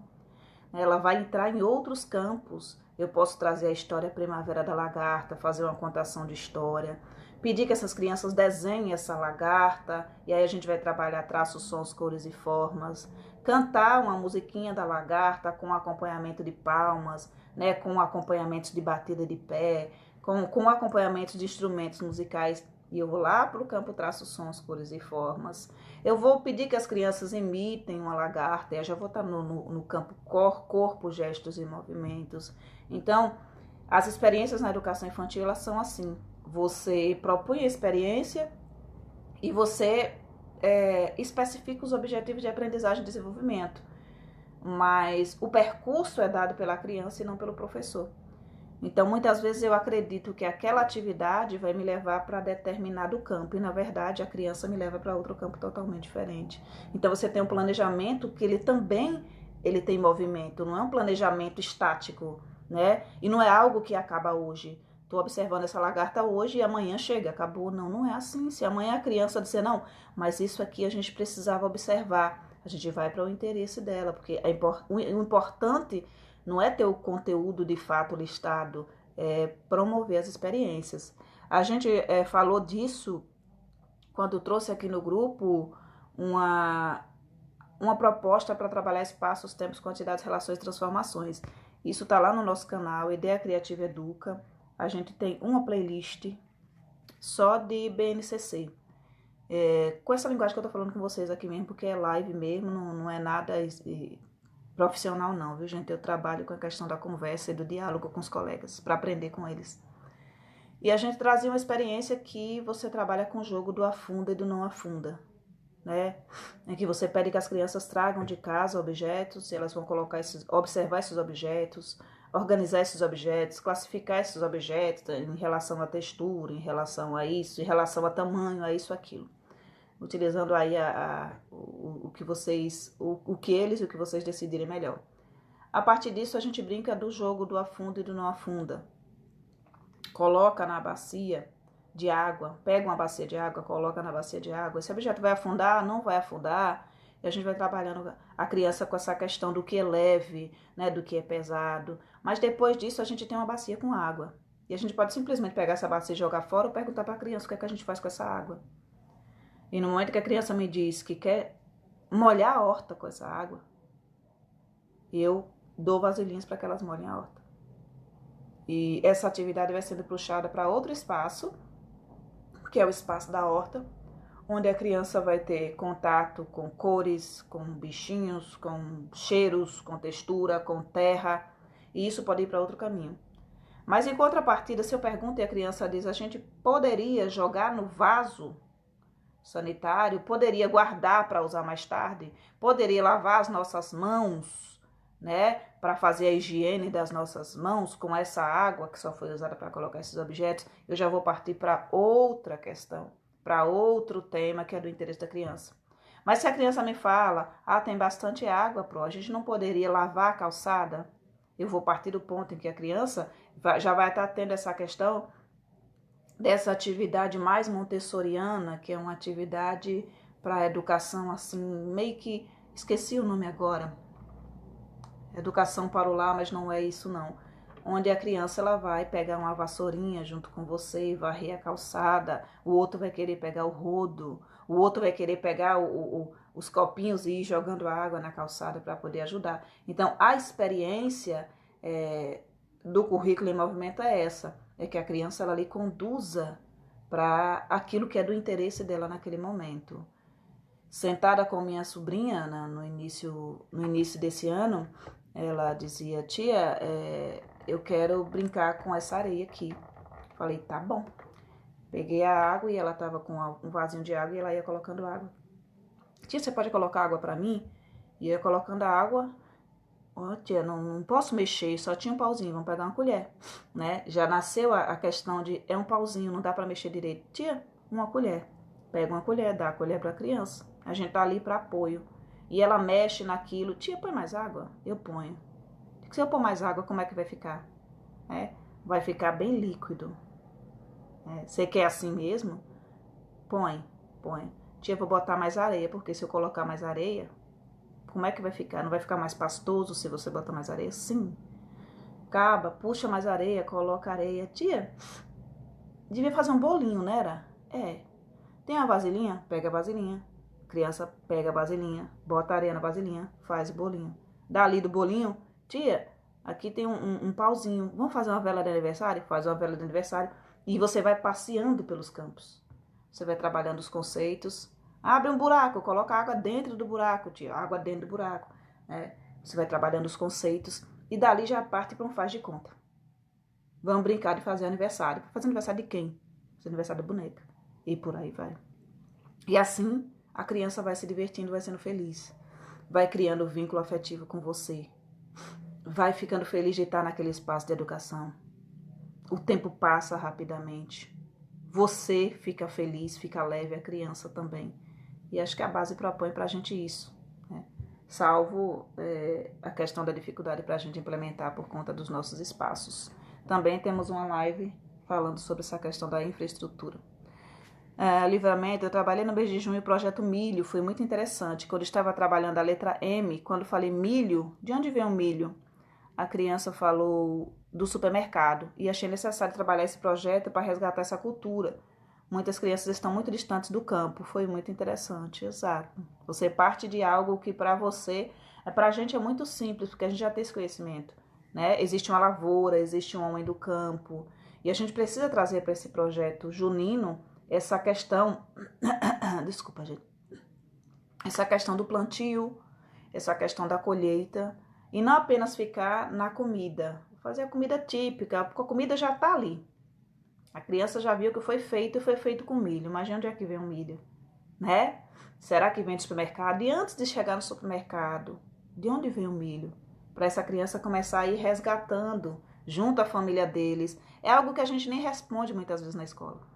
Ela vai entrar em outros campos. Eu posso trazer a história Primavera da Lagarta, fazer uma contação de história. pedir que essas crianças desenhem essa lagarta, e aí a gente vai trabalhar traços, sons, cores e formas. Cantar uma musiquinha da lagarta com acompanhamento de palmas, né, com acompanhamento de batida de pé, com acompanhamento de instrumentos musicais. E eu vou lá para o campo traços, sons, cores e formas. Eu vou pedir que as crianças imitem uma lagarta, e eu já vou estar no campo corpo, gestos e movimentos. Então, as experiências na educação infantil, elas são assim. Você propõe a experiência e você especifica os objetivos de aprendizagem e desenvolvimento. Mas o percurso é dado pela criança e não pelo professor. Então, muitas vezes eu acredito que aquela atividade vai me levar para determinado campo e, na verdade, a criança me leva para outro campo totalmente diferente. Então, você tem um planejamento que ele também tem movimento, não é um planejamento estático, né? E não é algo que acaba hoje. Estou observando essa lagarta hoje e amanhã chega, acabou. Não, não é assim. Se amanhã a criança disser, não, mas isso aqui a gente precisava observar, a gente vai para o interesse dela, porque o importante não é ter o conteúdo de fato listado, é promover as experiências. A gente falou disso quando trouxe aqui no grupo uma proposta para trabalhar espaços, tempos, quantidades, relações e transformações. Isso está lá no nosso canal, Ideia Criativa Educa. A gente tem uma playlist só de BNCC. Com essa linguagem que eu estou falando com vocês aqui mesmo, porque é live mesmo, não é nada profissional não, viu, gente? Eu trabalho com a questão da conversa e do diálogo com os colegas, para aprender com eles. E a gente trazia uma experiência que você trabalha com o jogo do afunda e do não afunda, né? Em que você pede que as crianças tragam de casa objetos, e elas vão observar esses objetos, organizar esses objetos, classificar esses objetos em relação à textura, em relação a isso, em relação a tamanho, a isso, aquilo. Utilizando aí o que vocês, o que eles e o que vocês decidirem melhor. A partir disso, a gente brinca do jogo do afunda e do não afunda. Coloca na bacia de água, pega uma bacia de água, coloca na bacia de água. Esse objeto vai afundar? Não vai afundar? E a gente vai trabalhando a criança com essa questão do que é leve, né, do que é pesado. Mas depois disso, a gente tem uma bacia com água. E a gente pode simplesmente pegar essa bacia e jogar fora ou perguntar para a criança o que é que a gente faz com essa água. E no momento que a criança me diz que quer molhar a horta com essa água, eu dou vasilhinhas para que elas molhem a horta. E essa atividade vai sendo puxada para outro espaço, que é o espaço da horta, onde a criança vai ter contato com cores, com bichinhos, com cheiros, com textura, com terra, e isso pode ir para outro caminho. Mas em contrapartida, se eu pergunto e a criança diz, a gente poderia jogar no vaso sanitário, poderia guardar para usar mais tarde, poderia lavar as nossas mãos, né, para fazer a higiene das nossas mãos com essa água que só foi usada para colocar esses objetos, eu já vou partir para outra questão, para outro tema que é do interesse da criança. Mas se a criança me fala, tem bastante água, a gente não poderia lavar a calçada, eu vou partir do ponto em que a criança já vai estar tendo essa questão dessa atividade mais montessoriana, que é uma atividade para educação assim, meio que, esqueci o nome agora, educação para o lar, mas não é isso não, onde a criança ela vai pegar uma vassourinha junto com você e varrer a calçada, o outro vai querer pegar o rodo, o outro vai querer pegar os copinhos e ir jogando água na calçada para poder ajudar. Então, a experiência do currículo em movimento é essa, é que a criança ela lhe conduza para aquilo que é do interesse dela naquele momento. Sentada com minha sobrinha no início desse ano, ela dizia, tia, eu quero brincar com essa areia aqui. Falei, tá bom. Peguei a água e ela estava com um vasinho de água e ela ia colocando água. Tia, você pode colocar água para mim? E ia colocando a água. Tia, não posso mexer, só tinha um pauzinho, vamos pegar uma colher, né? Já nasceu a questão de, é um pauzinho, não dá para mexer direito. Tia, uma colher. Pega uma colher, dá a colher para a criança. A gente tá ali para apoio. E ela mexe naquilo. Tia, põe mais água? Eu ponho. Se eu pôr mais água, como é que vai ficar? Vai ficar bem líquido. Você quer assim mesmo? Põe. Tia, vou botar mais areia, porque se eu colocar mais areia, como é que vai ficar? Não vai ficar mais pastoso se você botar mais areia? Sim. Puxa mais areia, coloca areia. Tia, devia fazer um bolinho, né? Era? É. Tem a vasilhinha? Pega a vasilhinha. Criança pega a vasilhinha, bota areia na vasilhinha, faz o bolinho. Dali do bolinho, tia, aqui tem um pauzinho. Vamos fazer uma vela de aniversário? Faz uma vela de aniversário. E você vai passeando pelos campos. Você vai trabalhando os conceitos. Abre um buraco, coloca água dentro do buraco, tia. Água dentro do buraco. Né? Você vai trabalhando os conceitos. E dali já parte para um faz de conta. Vamos brincar de fazer aniversário. Fazer aniversário de quem? Fazer aniversário da boneca. E por aí vai. E assim, a criança vai se divertindo, vai sendo feliz. Vai criando vínculo afetivo com você. Vai ficando feliz de estar naquele espaço de educação. O tempo passa rapidamente. Você fica feliz, fica leve, a criança também. E acho que a base propõe para a gente isso. Né? Salvo a questão da dificuldade para a gente implementar por conta dos nossos espaços. Também temos uma live falando sobre essa questão da infraestrutura. Livramento, eu trabalhei no mês de junho o projeto Milho, foi muito interessante. Quando eu estava trabalhando a letra M, quando falei milho, de onde vem o milho? A criança falou do supermercado e achei necessário trabalhar esse projeto para resgatar essa cultura. Muitas crianças estão muito distantes do campo, foi muito interessante, exato. Você parte de algo que para você, para a gente é muito simples, porque a gente já tem esse conhecimento. Né? Existe uma lavoura, existe um homem do campo e a gente precisa trazer para esse projeto junino essa questão, desculpa, gente, essa questão do plantio, essa questão da colheita, e não apenas ficar na comida, fazer a comida típica, porque a comida já está ali. A criança já viu que foi feito e foi feito com milho. Imagina onde é que vem o milho, né? Será que vem do supermercado? E antes de chegar no supermercado, de onde vem o milho? Para essa criança começar a ir resgatando junto à família deles. É algo que a gente nem responde muitas vezes na escola.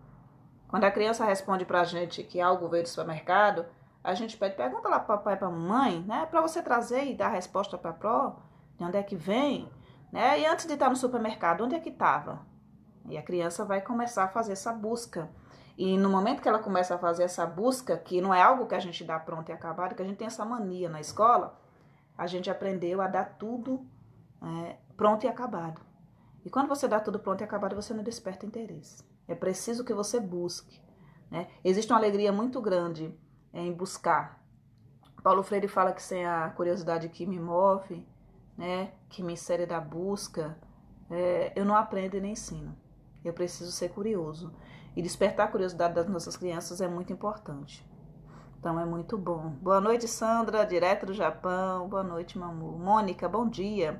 Quando a criança responde pra gente que algo veio do supermercado, a gente pede, pergunta lá pro papai e pra mamãe, né? Pra você trazer e dar a resposta pra pró, de onde é que vem, né? E antes de estar no supermercado, onde é que estava? E a criança vai começar a fazer essa busca. E no momento que ela começa a fazer essa busca, que não é algo que a gente dá pronto e acabado, que a gente tem essa mania na escola, a gente aprendeu a dar tudo pronto e acabado. E quando você dá tudo pronto e acabado, você não desperta interesse. É preciso que você busque. Né? Existe uma alegria muito grande em buscar. Paulo Freire fala que sem a curiosidade que me move, né, que me insere da busca, eu não aprendo e nem ensino. Eu preciso ser curioso. E despertar a curiosidade das nossas crianças é muito importante. Então é muito bom. Boa noite, Sandra, direto do Japão. Boa noite, Mamu. Mônica, bom dia.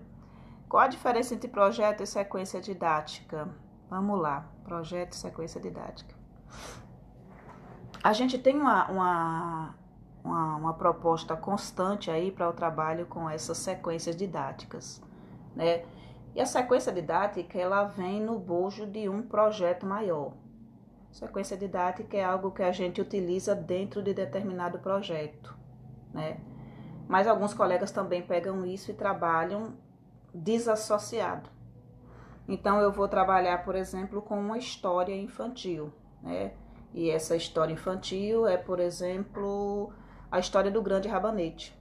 Qual a diferença entre projeto e sequência didática? Vamos lá, projeto e sequência didática. A gente tem uma proposta constante aí para o trabalho com essas sequências didáticas, né? E a sequência didática, ela vem no bojo de um projeto maior. Sequência didática é algo que a gente utiliza dentro de determinado projeto, né? Mas alguns colegas também pegam isso e trabalham desassociado. Então eu vou trabalhar, por exemplo, com uma história infantil, né? E essa história infantil é, por exemplo, a história do Grande Rabanete.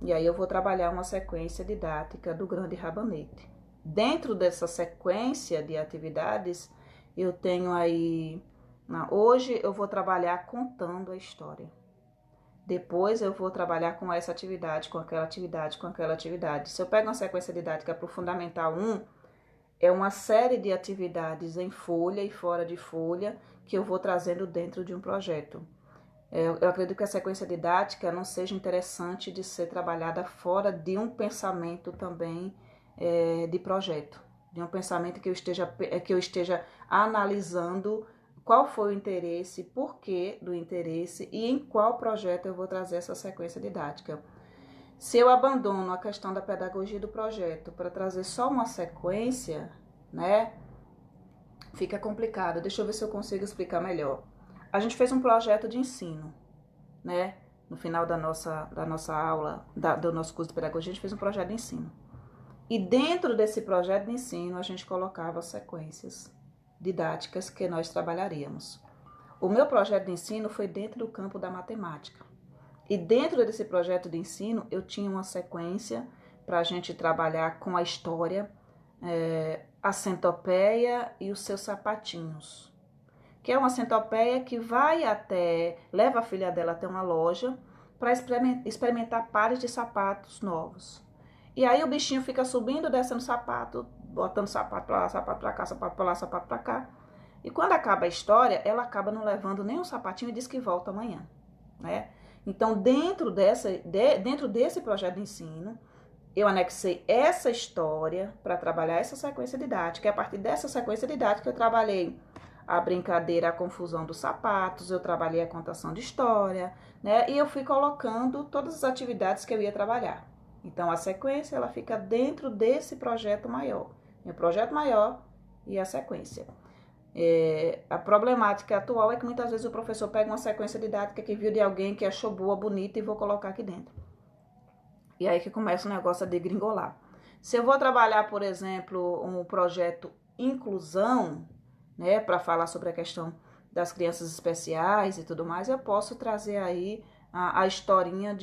E aí eu vou trabalhar uma sequência didática do Grande Rabanete. Dentro dessa sequência de atividades, eu tenho aí... Hoje eu vou trabalhar contando a história. Depois eu vou trabalhar com essa atividade, com aquela atividade, com aquela atividade. Se eu pego uma sequência didática para o Fundamental 1, é uma série de atividades em folha e fora de folha que eu vou trazendo dentro de um projeto. Eu acredito que a sequência didática não seja interessante de ser trabalhada fora de um pensamento também de projeto. De um pensamento que eu esteja analisando qual foi o interesse, porquê do interesse e em qual projeto eu vou trazer essa sequência didática. Se eu abandono a questão da pedagogia do projeto para trazer só uma sequência, né, fica complicado. Deixa eu ver se eu consigo explicar melhor. A gente fez um projeto de ensino, né? No final da nossa aula, do nosso curso de pedagogia, a gente fez um projeto de ensino. E dentro desse projeto de ensino, a gente colocava sequências didáticas que nós trabalharíamos. O meu projeto de ensino foi dentro do campo da matemática. E dentro desse projeto de ensino, eu tinha uma sequência para a gente trabalhar com a história, a centopeia e os seus sapatinhos. que é uma centopeia que leva a filha dela até uma loja para experimentar pares de sapatos novos. E aí o bichinho fica subindo, descendo sapato, botando sapato para lá, sapato para cá, sapato para lá, sapato para cá. E quando acaba a história, ela acaba não levando nenhum sapatinho e diz que volta amanhã, né? Então, dentro desse projeto de ensino, eu anexei essa história para trabalhar essa sequência didática. E a partir dessa sequência didática, eu trabalhei a brincadeira, a confusão dos sapatos, eu trabalhei a contação de história, né? E eu fui colocando todas as atividades que eu ia trabalhar. Então, a sequência, ela fica dentro desse projeto maior. O projeto maior e a sequência. A problemática atual é que muitas vezes o professor pega uma sequência didática que viu de alguém que achou boa, bonita e vou colocar aqui dentro. E aí que começa o negócio de gringolar. Se eu vou trabalhar, por exemplo, um projeto inclusão, né, para falar sobre a questão das crianças especiais e tudo mais, eu posso trazer aí a historinha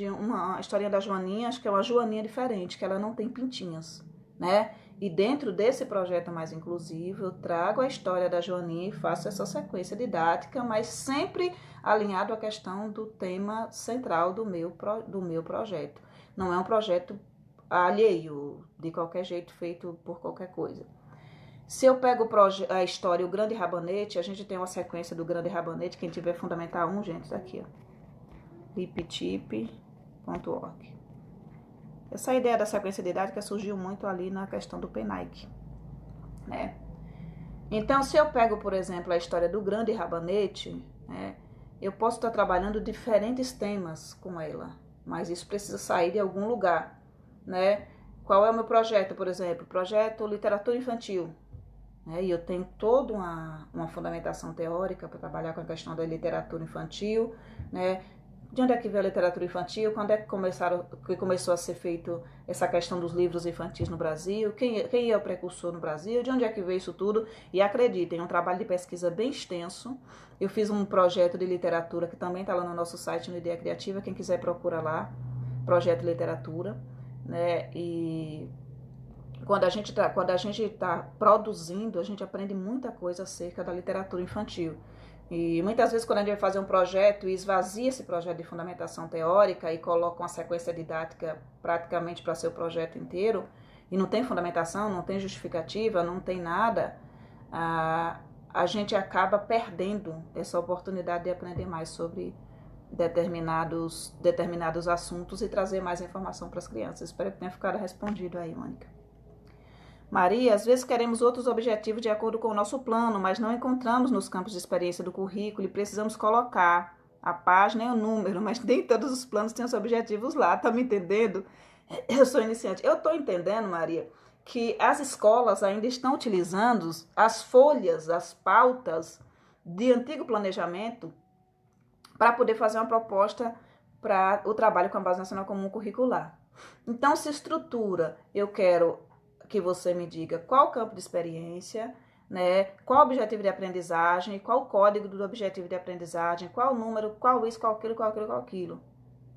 a historinha da Joaninha, acho que é uma Joaninha diferente, que ela não tem pintinhas, né? E dentro desse projeto mais inclusivo, eu trago a história da Joaninha e faço essa sequência didática, mas sempre alinhado à questão do tema central do meu projeto. Não é um projeto alheio, de qualquer jeito, feito por qualquer coisa. Se eu pego a história O Grande Rabanete, a gente tem uma sequência do Grande Rabanete, quem tiver Fundamental 1, gente, tá aqui, ó. liptip.org. Essa ideia da sequência didática surgiu muito ali na questão do PENAIC, né? Então, se eu pego, por exemplo, a história do Grande Rabanete, né, eu posso estar trabalhando diferentes temas com ela, mas isso precisa sair de algum lugar, né? Qual é o meu projeto, por exemplo? Projeto Literatura Infantil, né? E eu tenho toda uma fundamentação teórica para trabalhar com a questão da literatura infantil, né? De onde é que veio a literatura infantil? Quando é que começou a ser feito essa questão dos livros infantis no Brasil? Quem é o precursor no Brasil? De onde é que veio isso tudo? E acreditem, é um trabalho de pesquisa bem extenso. Eu fiz um projeto de literatura que também está lá no nosso site, no Ideia Criativa. Quem quiser procura lá, Projeto Literatura, né? E quando a gente está produzindo, a gente aprende muita coisa acerca da literatura infantil. E muitas vezes quando a gente vai fazer um projeto e esvazia esse projeto de fundamentação teórica e coloca uma sequência didática praticamente para ser o projeto inteiro, e não tem fundamentação, não tem justificativa, não tem nada, a gente acaba perdendo essa oportunidade de aprender mais sobre determinados assuntos e trazer mais informação para as crianças. Espero que tenha ficado respondido aí, Mônica. Maria, às vezes queremos outros objetivos de acordo com o nosso plano, mas não encontramos nos campos de experiência do currículo e precisamos colocar a página e o número, mas nem todos os planos têm os objetivos lá, tá me entendendo? Eu sou iniciante. Eu tô entendendo, Maria, que as escolas ainda estão utilizando as folhas, as pautas de antigo planejamento para poder fazer uma proposta para o trabalho com a Base Nacional Comum Curricular. Então, se estrutura, eu quero que você me diga qual o campo de experiência, né? Qual o objetivo de aprendizagem, qual o código do objetivo de aprendizagem, qual o número, qual isso, qual aquilo, qual aquilo, qual aquilo,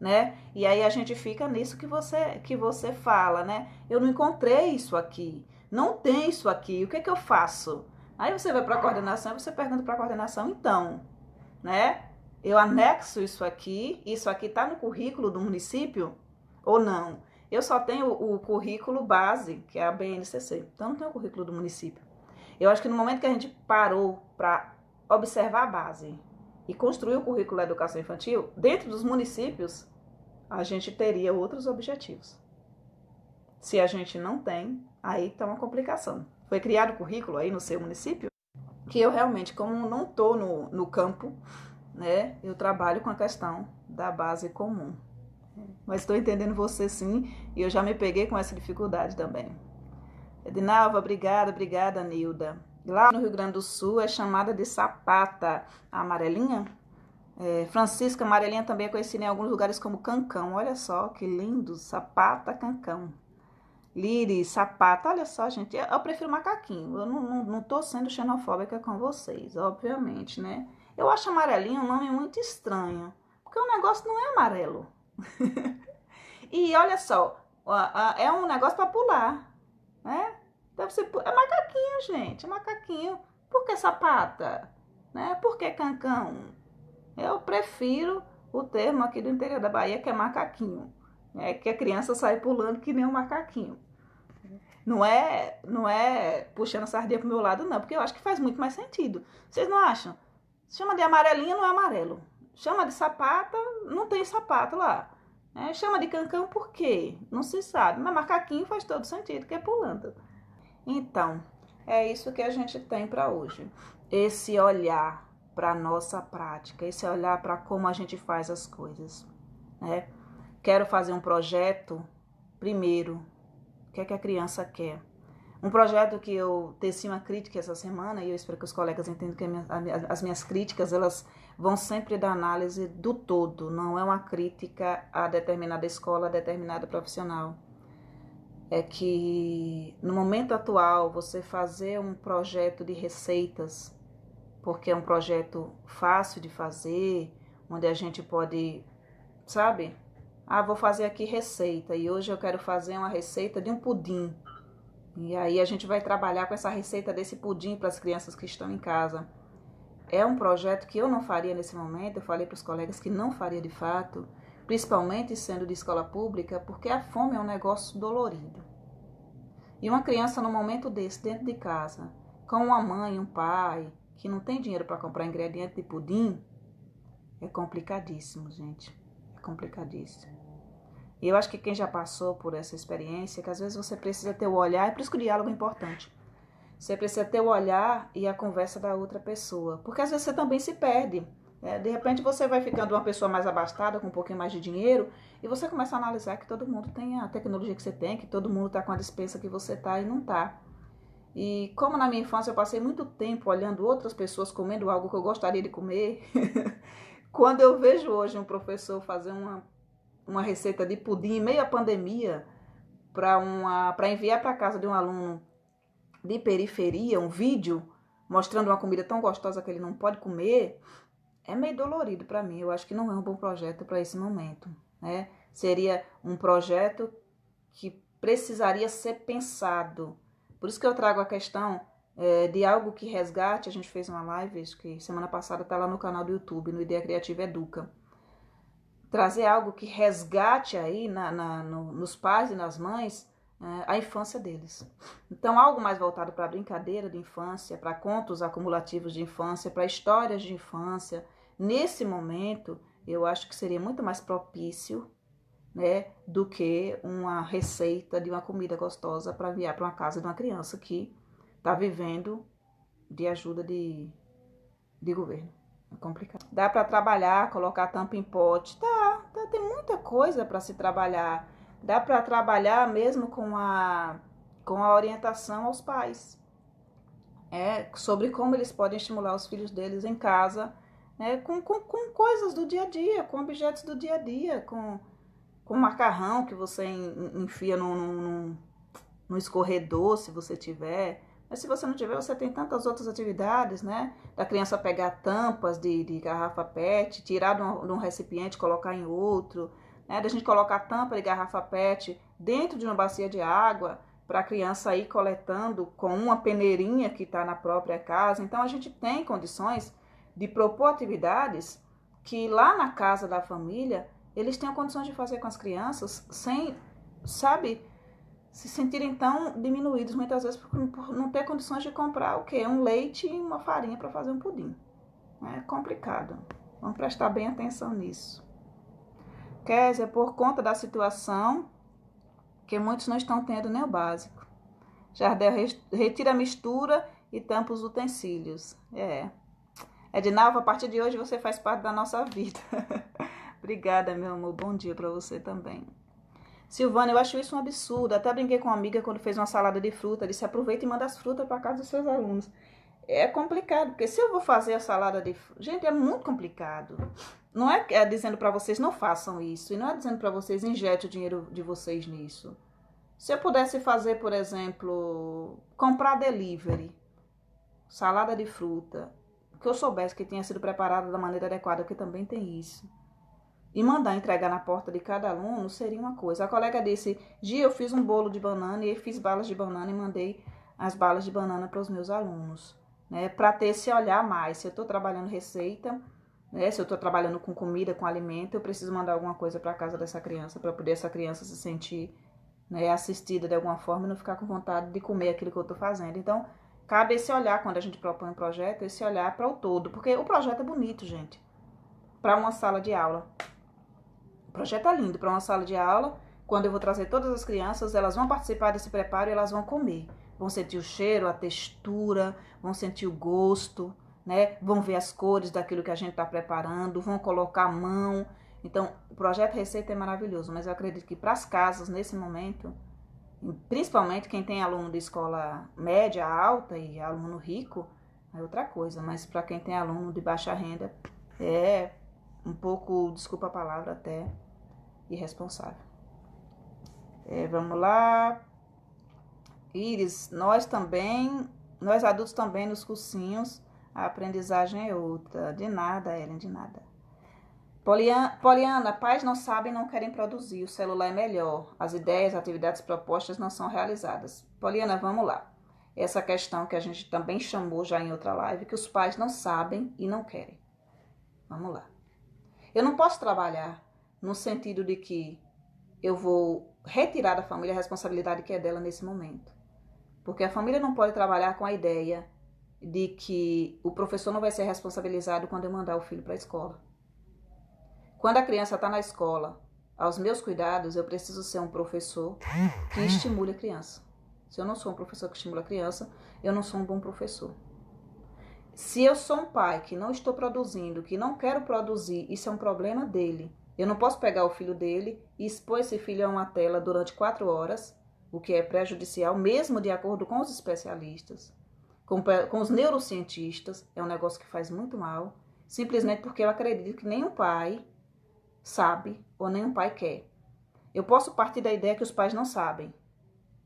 né? E aí a gente fica nisso que você fala, né? Eu não encontrei isso aqui, não tem isso aqui, o que é que eu faço? Aí você vai para a coordenação e você pergunta para a coordenação, então, né? Eu anexo isso aqui está no currículo do município ou não? Eu só tenho o currículo base, que é a BNCC. Então, não tenho o currículo do município. Eu acho que no momento que a gente parou para observar a base e construir o currículo da educação infantil, dentro dos municípios, a gente teria outros objetivos. Se a gente não tem, aí está uma complicação. Foi criado o currículo aí no seu município, que eu realmente, como não estou no campo, né, eu trabalho com a questão da base comum. Mas estou entendendo você sim, e eu já me peguei com essa dificuldade também. Edinalva, obrigada, Nilda. Lá no Rio Grande do Sul é chamada de sapata. A amarelinha? Francisca, amarelinha também é conhecida em alguns lugares como cancão. Olha só que lindo, sapata, cancão. Liri, sapata, olha só, gente, eu prefiro macaquinho. Eu não tô sendo xenofóbica com vocês, obviamente, né? Eu acho amarelinho um nome muito estranho, porque o negócio não é amarelo. E olha só, é um negócio para pular, né? Deve ser, é macaquinho, gente, é macaquinho. Por que sapata? né? Por que cancão? Eu prefiro o termo aqui do interior da Bahia, que é macaquinho, né? Que a criança sai pulando que nem um macaquinho. Não é puxando a sardinha pro meu lado, não, porque eu acho que faz muito mais sentido. Vocês não acham? Chama de amarelinha, não é amarelo. Chama de sapata, não tem sapato lá. Chama de cancão por quê? Não se sabe, mas macaquinho faz todo sentido, que é pulando. Então, é isso que a gente tem para hoje. Esse olhar para a nossa prática, esse olhar para como a gente faz as coisas, né? Quero fazer um projeto, primeiro, o que é que a criança quer? Um projeto que eu teci uma crítica essa semana, e eu espero que os colegas entendam que as minhas críticas, elas vão sempre da análise do todo, não é uma crítica a determinada escola, a determinada profissional. É que no momento atual, você fazer um projeto de receitas, porque é um projeto fácil de fazer, onde a gente pode, sabe? Vou fazer aqui receita, e hoje eu quero fazer uma receita de um pudim. E aí a gente vai trabalhar com essa receita desse pudim para as crianças que estão em casa. É um projeto que eu não faria nesse momento, eu falei para os colegas que não faria de fato, principalmente sendo de escola pública, porque a fome é um negócio dolorido. E uma criança num momento desse, dentro de casa, com uma mãe, um pai, que não tem dinheiro para comprar ingrediente de pudim, é complicadíssimo, gente. É complicadíssimo. E eu acho que quem já passou por essa experiência, que às vezes você precisa ter o olhar, é por isso que o diálogo é importante. Você precisa ter o olhar e a conversa da outra pessoa. Porque às vezes você também se perde. De repente você vai ficando uma pessoa mais abastada, com um pouquinho mais de dinheiro, e você começa a analisar que todo mundo tem a tecnologia que você tem, que todo mundo está com a despensa que você está e não está. E como na minha infância eu passei muito tempo olhando outras pessoas comendo algo que eu gostaria de comer, quando eu vejo hoje um professor fazer uma receita de pudim em meio à pandemia para enviar para casa de um aluno de periferia, um vídeo mostrando uma comida tão gostosa que ele não pode comer, é meio dolorido para mim. Eu acho que não é um bom projeto para esse momento, né? Seria um projeto que precisaria ser pensado. Por isso que eu trago a questão de algo que resgate. A gente fez uma live, acho que semana passada, está lá no canal do YouTube, no Ideia Criativa Educa. Trazer algo que resgate aí nos pais e nas mães a infância deles. Então, algo mais voltado para brincadeira de infância, para contos acumulativos de infância, para histórias de infância. Nesse momento, eu acho que seria muito mais propício, né, do que uma receita de uma comida gostosa para enviar para uma casa de uma criança que está vivendo de ajuda de governo. É complicado. Dá para trabalhar, colocar tampa em pote, tem muita coisa para se trabalhar. Dá para trabalhar mesmo com a orientação aos pais, sobre como eles podem estimular os filhos deles em casa, com coisas do dia a dia, com objetos do dia a dia, com macarrão que você enfia no escorredor, se você tiver. Mas se você não tiver, você tem tantas outras atividades, né? Da criança pegar tampas de garrafa PET, tirar de um recipiente, colocar em outro, né? Da gente colocar tampa de garrafa PET dentro de uma bacia de água para a criança ir coletando com uma peneirinha que está na própria casa. Então, a gente tem condições de propor atividades que lá na casa da família eles tenham condições de fazer com as crianças sem, sabe, se sentirem tão diminuídos muitas vezes por não ter condições de comprar o quê? Um leite e uma farinha para fazer um pudim. É complicado. Vamos prestar bem atenção nisso. Kézia, por conta da situação, que muitos não estão tendo nem o básico. Jardel, retira a mistura e tampa os utensílios. Edinalva, a partir de hoje você faz parte da nossa vida. Obrigada, meu amor. Bom dia para você também. Silvana, eu acho isso um absurdo. Até brinquei com uma amiga quando fez uma salada de fruta. Disse, aproveita e manda as frutas para casa dos seus alunos. É complicado, porque se eu vou fazer a salada de fruta... Gente, é muito complicado. Não é dizendo para vocês, não façam isso. E não é dizendo para vocês, injete o dinheiro de vocês nisso. Se eu pudesse fazer, por exemplo, comprar delivery, salada de fruta, que eu soubesse que tinha sido preparada da maneira adequada, porque também tem isso, e mandar entregar na porta de cada aluno, seria uma coisa. A colega disse, Gia, eu fiz um bolo de banana e fiz balas de banana e mandei as balas de banana para os meus alunos. né? Para ter esse olhar mais. Se eu estou trabalhando receita, né? Se eu estou trabalhando com comida, com alimento, eu preciso mandar alguma coisa para casa dessa criança, para poder essa criança se sentir, né, assistida de alguma forma e não ficar com vontade de comer aquilo que eu estou fazendo. Então, cabe esse olhar, quando a gente propõe um projeto, esse olhar para o todo. Porque o projeto é bonito, gente, para uma sala de aula. O projeto é lindo para uma sala de aula. Quando eu vou trazer todas as crianças, elas vão participar desse preparo e elas vão comer. Vão sentir o cheiro, a textura, vão sentir o gosto, né? Vão ver as cores daquilo que a gente está preparando, vão colocar a mão. Então, o projeto Receita é maravilhoso, mas eu acredito que para as casas, nesse momento, principalmente quem tem aluno de escola média, alta e aluno rico, é outra coisa. Mas para quem tem aluno de baixa renda, é um pouco, desculpa a palavra, até irresponsável. Vamos lá. Iris, nós adultos também nos cursinhos, a aprendizagem é outra. De nada, Ellen, de nada. Poliana, pais não sabem, não querem produzir, o celular é melhor, as ideias, atividades propostas não são realizadas. Poliana, vamos lá. Essa questão que a gente também chamou já em outra live, que os pais não sabem e não querem. Vamos lá. Eu não posso trabalhar no sentido de que eu vou retirar da família a responsabilidade que é dela nesse momento. Porque a família não pode trabalhar com a ideia de que o professor não vai ser responsabilizado quando eu mandar o filho para a escola. Quando a criança está na escola, aos meus cuidados, eu preciso ser um professor que estimule a criança. Se eu não sou um professor que estimula a criança, eu não sou um bom professor. Se eu sou um pai que não estou produzindo, que não quero produzir, isso é um problema dele. Eu não posso pegar o filho dele e expor esse filho a uma tela durante 4 horas, o que é prejudicial, mesmo de acordo com os especialistas, com os neurocientistas, é um negócio que faz muito mal, simplesmente porque eu acredito que nenhum pai sabe ou nenhum pai quer. Eu posso partir da ideia que os pais não sabem,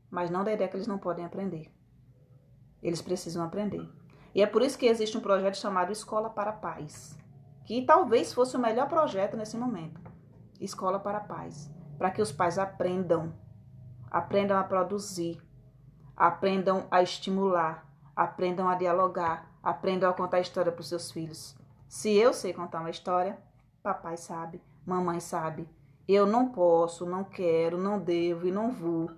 mas não da ideia que eles não podem aprender. Eles precisam aprender. E é por isso que existe um projeto chamado Escola para Pais, que talvez fosse o melhor projeto nesse momento. Escola para Pais, para que os pais aprendam a produzir, aprendam a estimular, aprendam a dialogar, aprendam a contar história para os seus filhos. Se eu sei contar uma história, papai sabe, mamãe sabe. Eu não posso, não quero, não devo e não vou,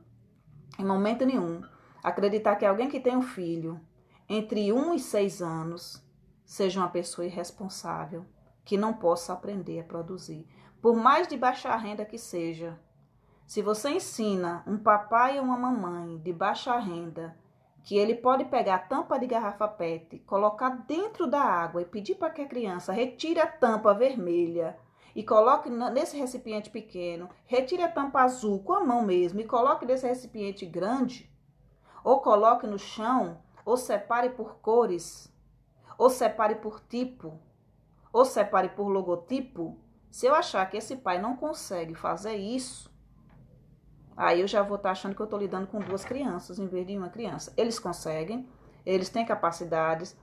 em momento nenhum, acreditar que alguém que tem um filho entre 1 e 6 anos seja uma pessoa irresponsável, que não possa aprender a produzir. Por mais de baixa renda que seja, se você ensina um papai ou uma mamãe de baixa renda que ele pode pegar a tampa de garrafa PET, colocar dentro da água e pedir para que a criança retire a tampa vermelha e coloque nesse recipiente pequeno, retire a tampa azul com a mão mesmo e coloque nesse recipiente grande, ou coloque no chão, ou separe por cores, ou separe por tipo, ou separe por logotipo. Se eu achar que esse pai não consegue fazer isso, aí eu já vou estar achando que eu estou lidando com 2 crianças em vez de uma criança. Eles conseguem, eles têm capacidades,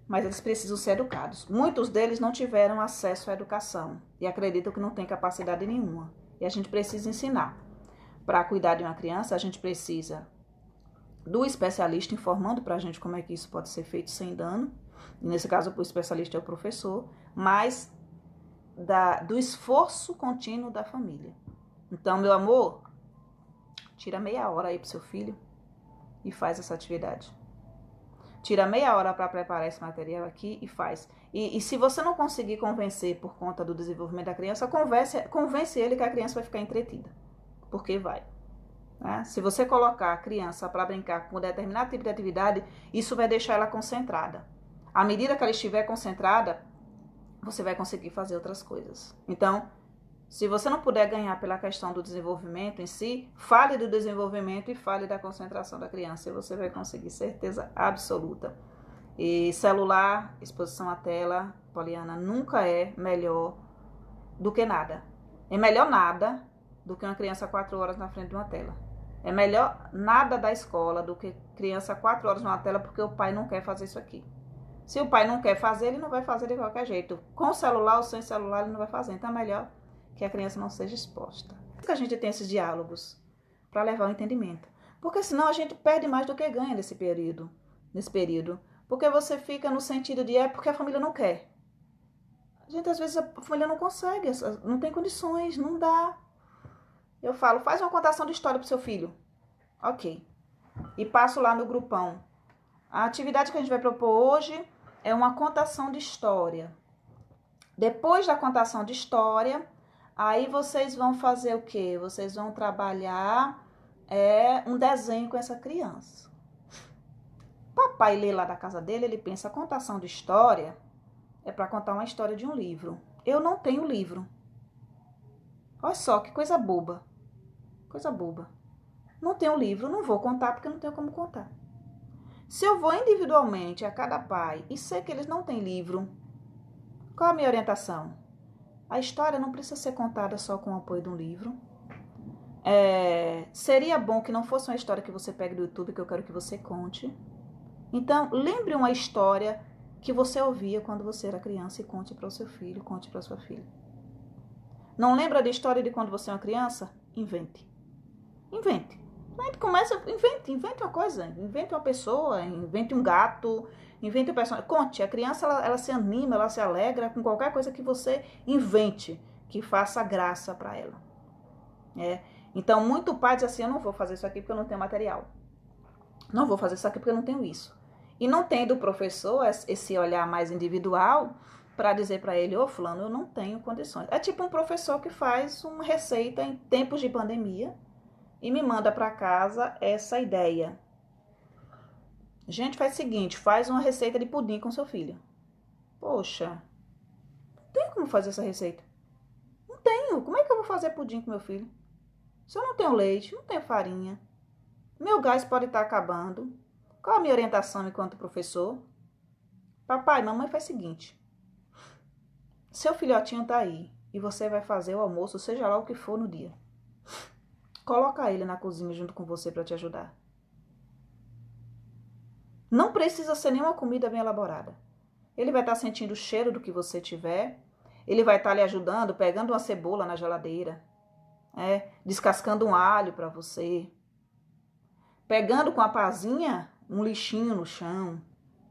mas eles precisam ser educados. Muitos deles não tiveram acesso à educação e acreditam que não têm capacidade nenhuma. E a gente precisa ensinar. Para cuidar de uma criança, a gente precisa do especialista informando para a gente como é que isso pode ser feito sem dano. E nesse caso, o especialista é o professor, mas do esforço contínuo da família. Então, meu amor, tira meia hora aí pro seu filho e faz essa atividade. Tira meia hora para preparar esse material aqui e faz. E se você não conseguir convencer por conta do desenvolvimento da criança, convence ele que a criança vai ficar entretida. Porque vai. Né? Se você colocar a criança para brincar com determinado tipo de atividade, isso vai deixar ela concentrada. À medida que ela estiver concentrada, você vai conseguir fazer outras coisas. Então, se você não puder ganhar pela questão do desenvolvimento em si, fale do desenvolvimento e fale da concentração da criança e você vai conseguir, certeza absoluta. E celular, exposição à tela, Poliana, nunca é melhor do que nada. É melhor nada do que uma criança 4 horas na frente de uma tela. É melhor nada da escola do que criança 4 horas numa tela porque o pai não quer fazer isso aqui. Se o pai não quer fazer, ele não vai fazer de qualquer jeito. Com celular ou sem celular, ele não vai fazer. Então é melhor que a criança não seja exposta. Por que a gente tem esses diálogos? Para levar ao entendimento. Porque senão a gente perde mais do que ganha nesse período. Porque você fica no sentido de, é porque a família não quer. Gente, às vezes a família não consegue, não tem condições, não dá. Eu falo, faz uma contação de história pro seu filho. Ok. E passo lá no grupão. A atividade que a gente vai propor hoje é uma contação de história. Depois da contação de história, aí vocês vão fazer o quê? Vocês vão trabalhar um desenho com essa criança. Papai lê lá da casa dele, ele pensa, a contação de história é para contar uma história de um livro. Eu não tenho livro. Olha só, que coisa boba. Coisa boba. Não tenho livro, não vou contar porque não tenho como contar. Se eu vou individualmente a cada pai e sei que eles não têm livro, qual a minha orientação? A história não precisa ser contada só com o apoio de um livro. Seria bom que não fosse uma história que você pegue do YouTube, que eu quero que você conte. Então, lembre uma história que você ouvia quando você era criança e conte para o seu filho, conte para sua filha. Não lembra da história de quando você é uma criança? Invente. Invente. A gente começa, invente uma coisa, invente uma pessoa, invente um gato, invente um personagem. Conte, a criança ela se anima, ela se alegra com qualquer coisa que você invente, que faça graça para ela. Então, muito pai diz assim, eu não vou fazer isso aqui porque eu não tenho material. Não vou fazer isso aqui porque eu não tenho isso. E não tem do professor esse olhar mais individual para dizer para ele, ô fulano, eu não tenho condições. É tipo um professor que faz uma receita em tempos de pandemia e me manda para casa essa ideia. Gente, faz o seguinte, faz uma receita de pudim com seu filho. Poxa, não tem como fazer essa receita. Não tenho. Como é que eu vou fazer pudim com meu filho? Se eu não tenho leite, não tenho farinha, meu gás pode estar acabando. Qual a minha orientação enquanto professor? Papai, mamãe faz o seguinte. Seu filhotinho tá aí e você vai fazer o almoço, seja lá o que for no dia. Coloca ele na cozinha junto com você para te ajudar. Não precisa ser nenhuma comida bem elaborada. Ele vai estar sentindo o cheiro do que você tiver. Ele vai estar lhe ajudando, pegando uma cebola na geladeira. Descascando um alho para você. Pegando com a pazinha um lixinho no chão.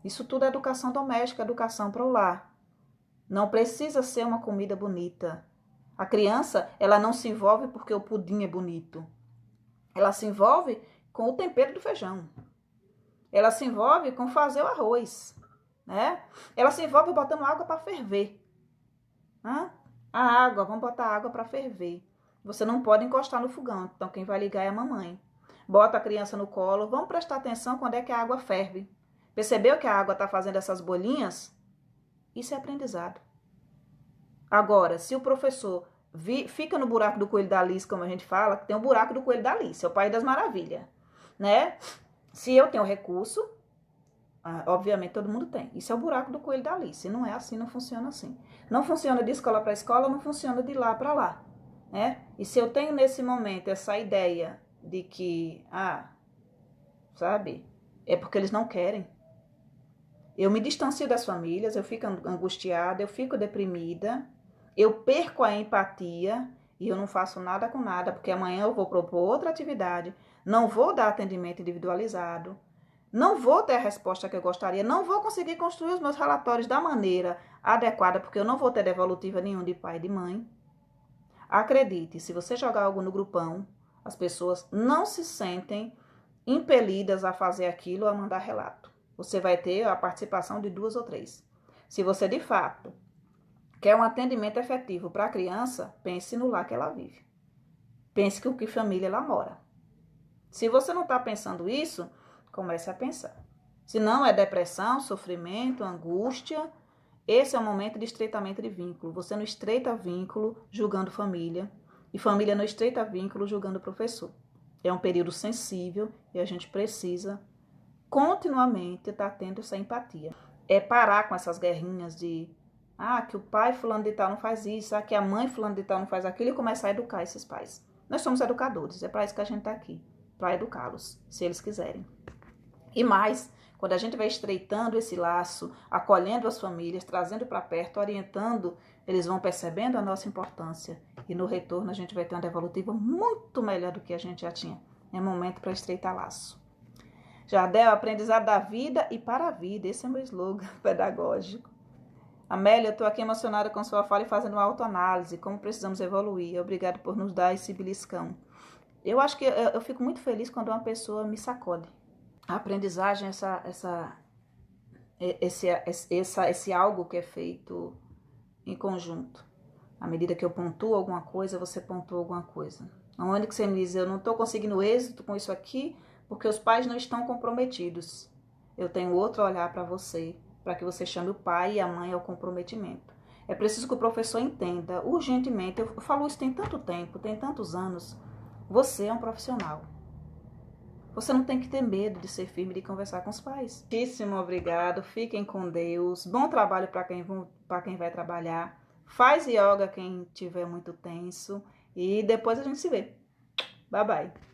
Isso tudo é educação doméstica, educação para o lar. Não precisa ser uma comida bonita. A criança, ela não se envolve porque o pudim é bonito. Ela se envolve com o tempero do feijão. Ela se envolve com fazer o arroz. Ela se envolve botando água para ferver. A água, vamos botar água para ferver. Você não pode encostar no fogão, então quem vai ligar é a mamãe. Bota a criança no colo, vamos prestar atenção quando é que a água ferve. Percebeu que a água está fazendo essas bolinhas? Isso é aprendizado. Agora, se o professor fica no buraco do coelho da Alice, como a gente fala, que tem o buraco do coelho da Alice, é o País das Maravilhas, Se eu tenho recurso, obviamente todo mundo tem. Isso é o buraco do coelho da Alice. Não é assim, não funciona assim. Não funciona de escola para escola, não funciona de lá para lá. E se eu tenho nesse momento essa ideia de que, é porque eles não querem. Eu me distancio das famílias, eu fico angustiada, eu fico deprimida, eu perco a empatia e eu não faço nada com nada, porque amanhã eu vou propor outra atividade, não vou dar atendimento individualizado, não vou ter a resposta que eu gostaria, não vou conseguir construir os meus relatórios da maneira adequada, porque eu não vou ter devolutiva nenhum de pai e de mãe. Acredite, se você jogar algo no grupão, as pessoas não se sentem impelidas a fazer aquilo ou a mandar relato. Você vai ter a participação de 2 ou 3. Se você, de fato, quer um atendimento efetivo para a criança, pense no lar que ela vive. Pense que família ela mora. Se você não está pensando isso, comece a pensar. Se não é depressão, sofrimento, angústia, esse é o momento de estreitamento de vínculo. Você não estreita vínculo julgando família e família não estreita vínculo julgando professor. É um período sensível e a gente precisa continuamente estar tendo essa empatia. É parar com essas guerrinhas de que o pai fulano de tal não faz isso, que a mãe fulano de tal não faz aquilo e começar a educar esses pais. Nós somos educadores, é para isso que a gente está aqui, para educá-los, se eles quiserem. E mais, quando a gente vai estreitando esse laço, acolhendo as famílias, trazendo para perto, orientando, eles vão percebendo a nossa importância. E no retorno a gente vai ter uma devolutiva muito melhor do que a gente já tinha. É momento para estreitar laço. Jardel, aprendizado da vida e para a vida. Esse é meu slogan pedagógico. Amélia, eu estou aqui emocionada com sua fala e fazendo uma autoanálise. Como precisamos evoluir. Obrigado por nos dar esse beliscão. Eu acho que eu fico muito feliz quando uma pessoa me sacode. A aprendizagem, esse algo que é feito em conjunto. À medida que eu pontuo alguma coisa, você pontua alguma coisa. Onde que você me diz, eu não estou conseguindo êxito com isso aqui, porque os pais não estão comprometidos. Eu tenho outro olhar para você, para que você chame o pai e a mãe ao comprometimento. É preciso que o professor entenda urgentemente. Eu falo isso tem tanto tempo, tem tantos anos. Você é um profissional. Você não tem que ter medo de ser firme e de conversar com os pais. Muitíssimo obrigado. Fiquem com Deus. Bom trabalho para quem vai trabalhar. Faz yoga quem tiver muito tenso. E depois a gente se vê. Bye, bye.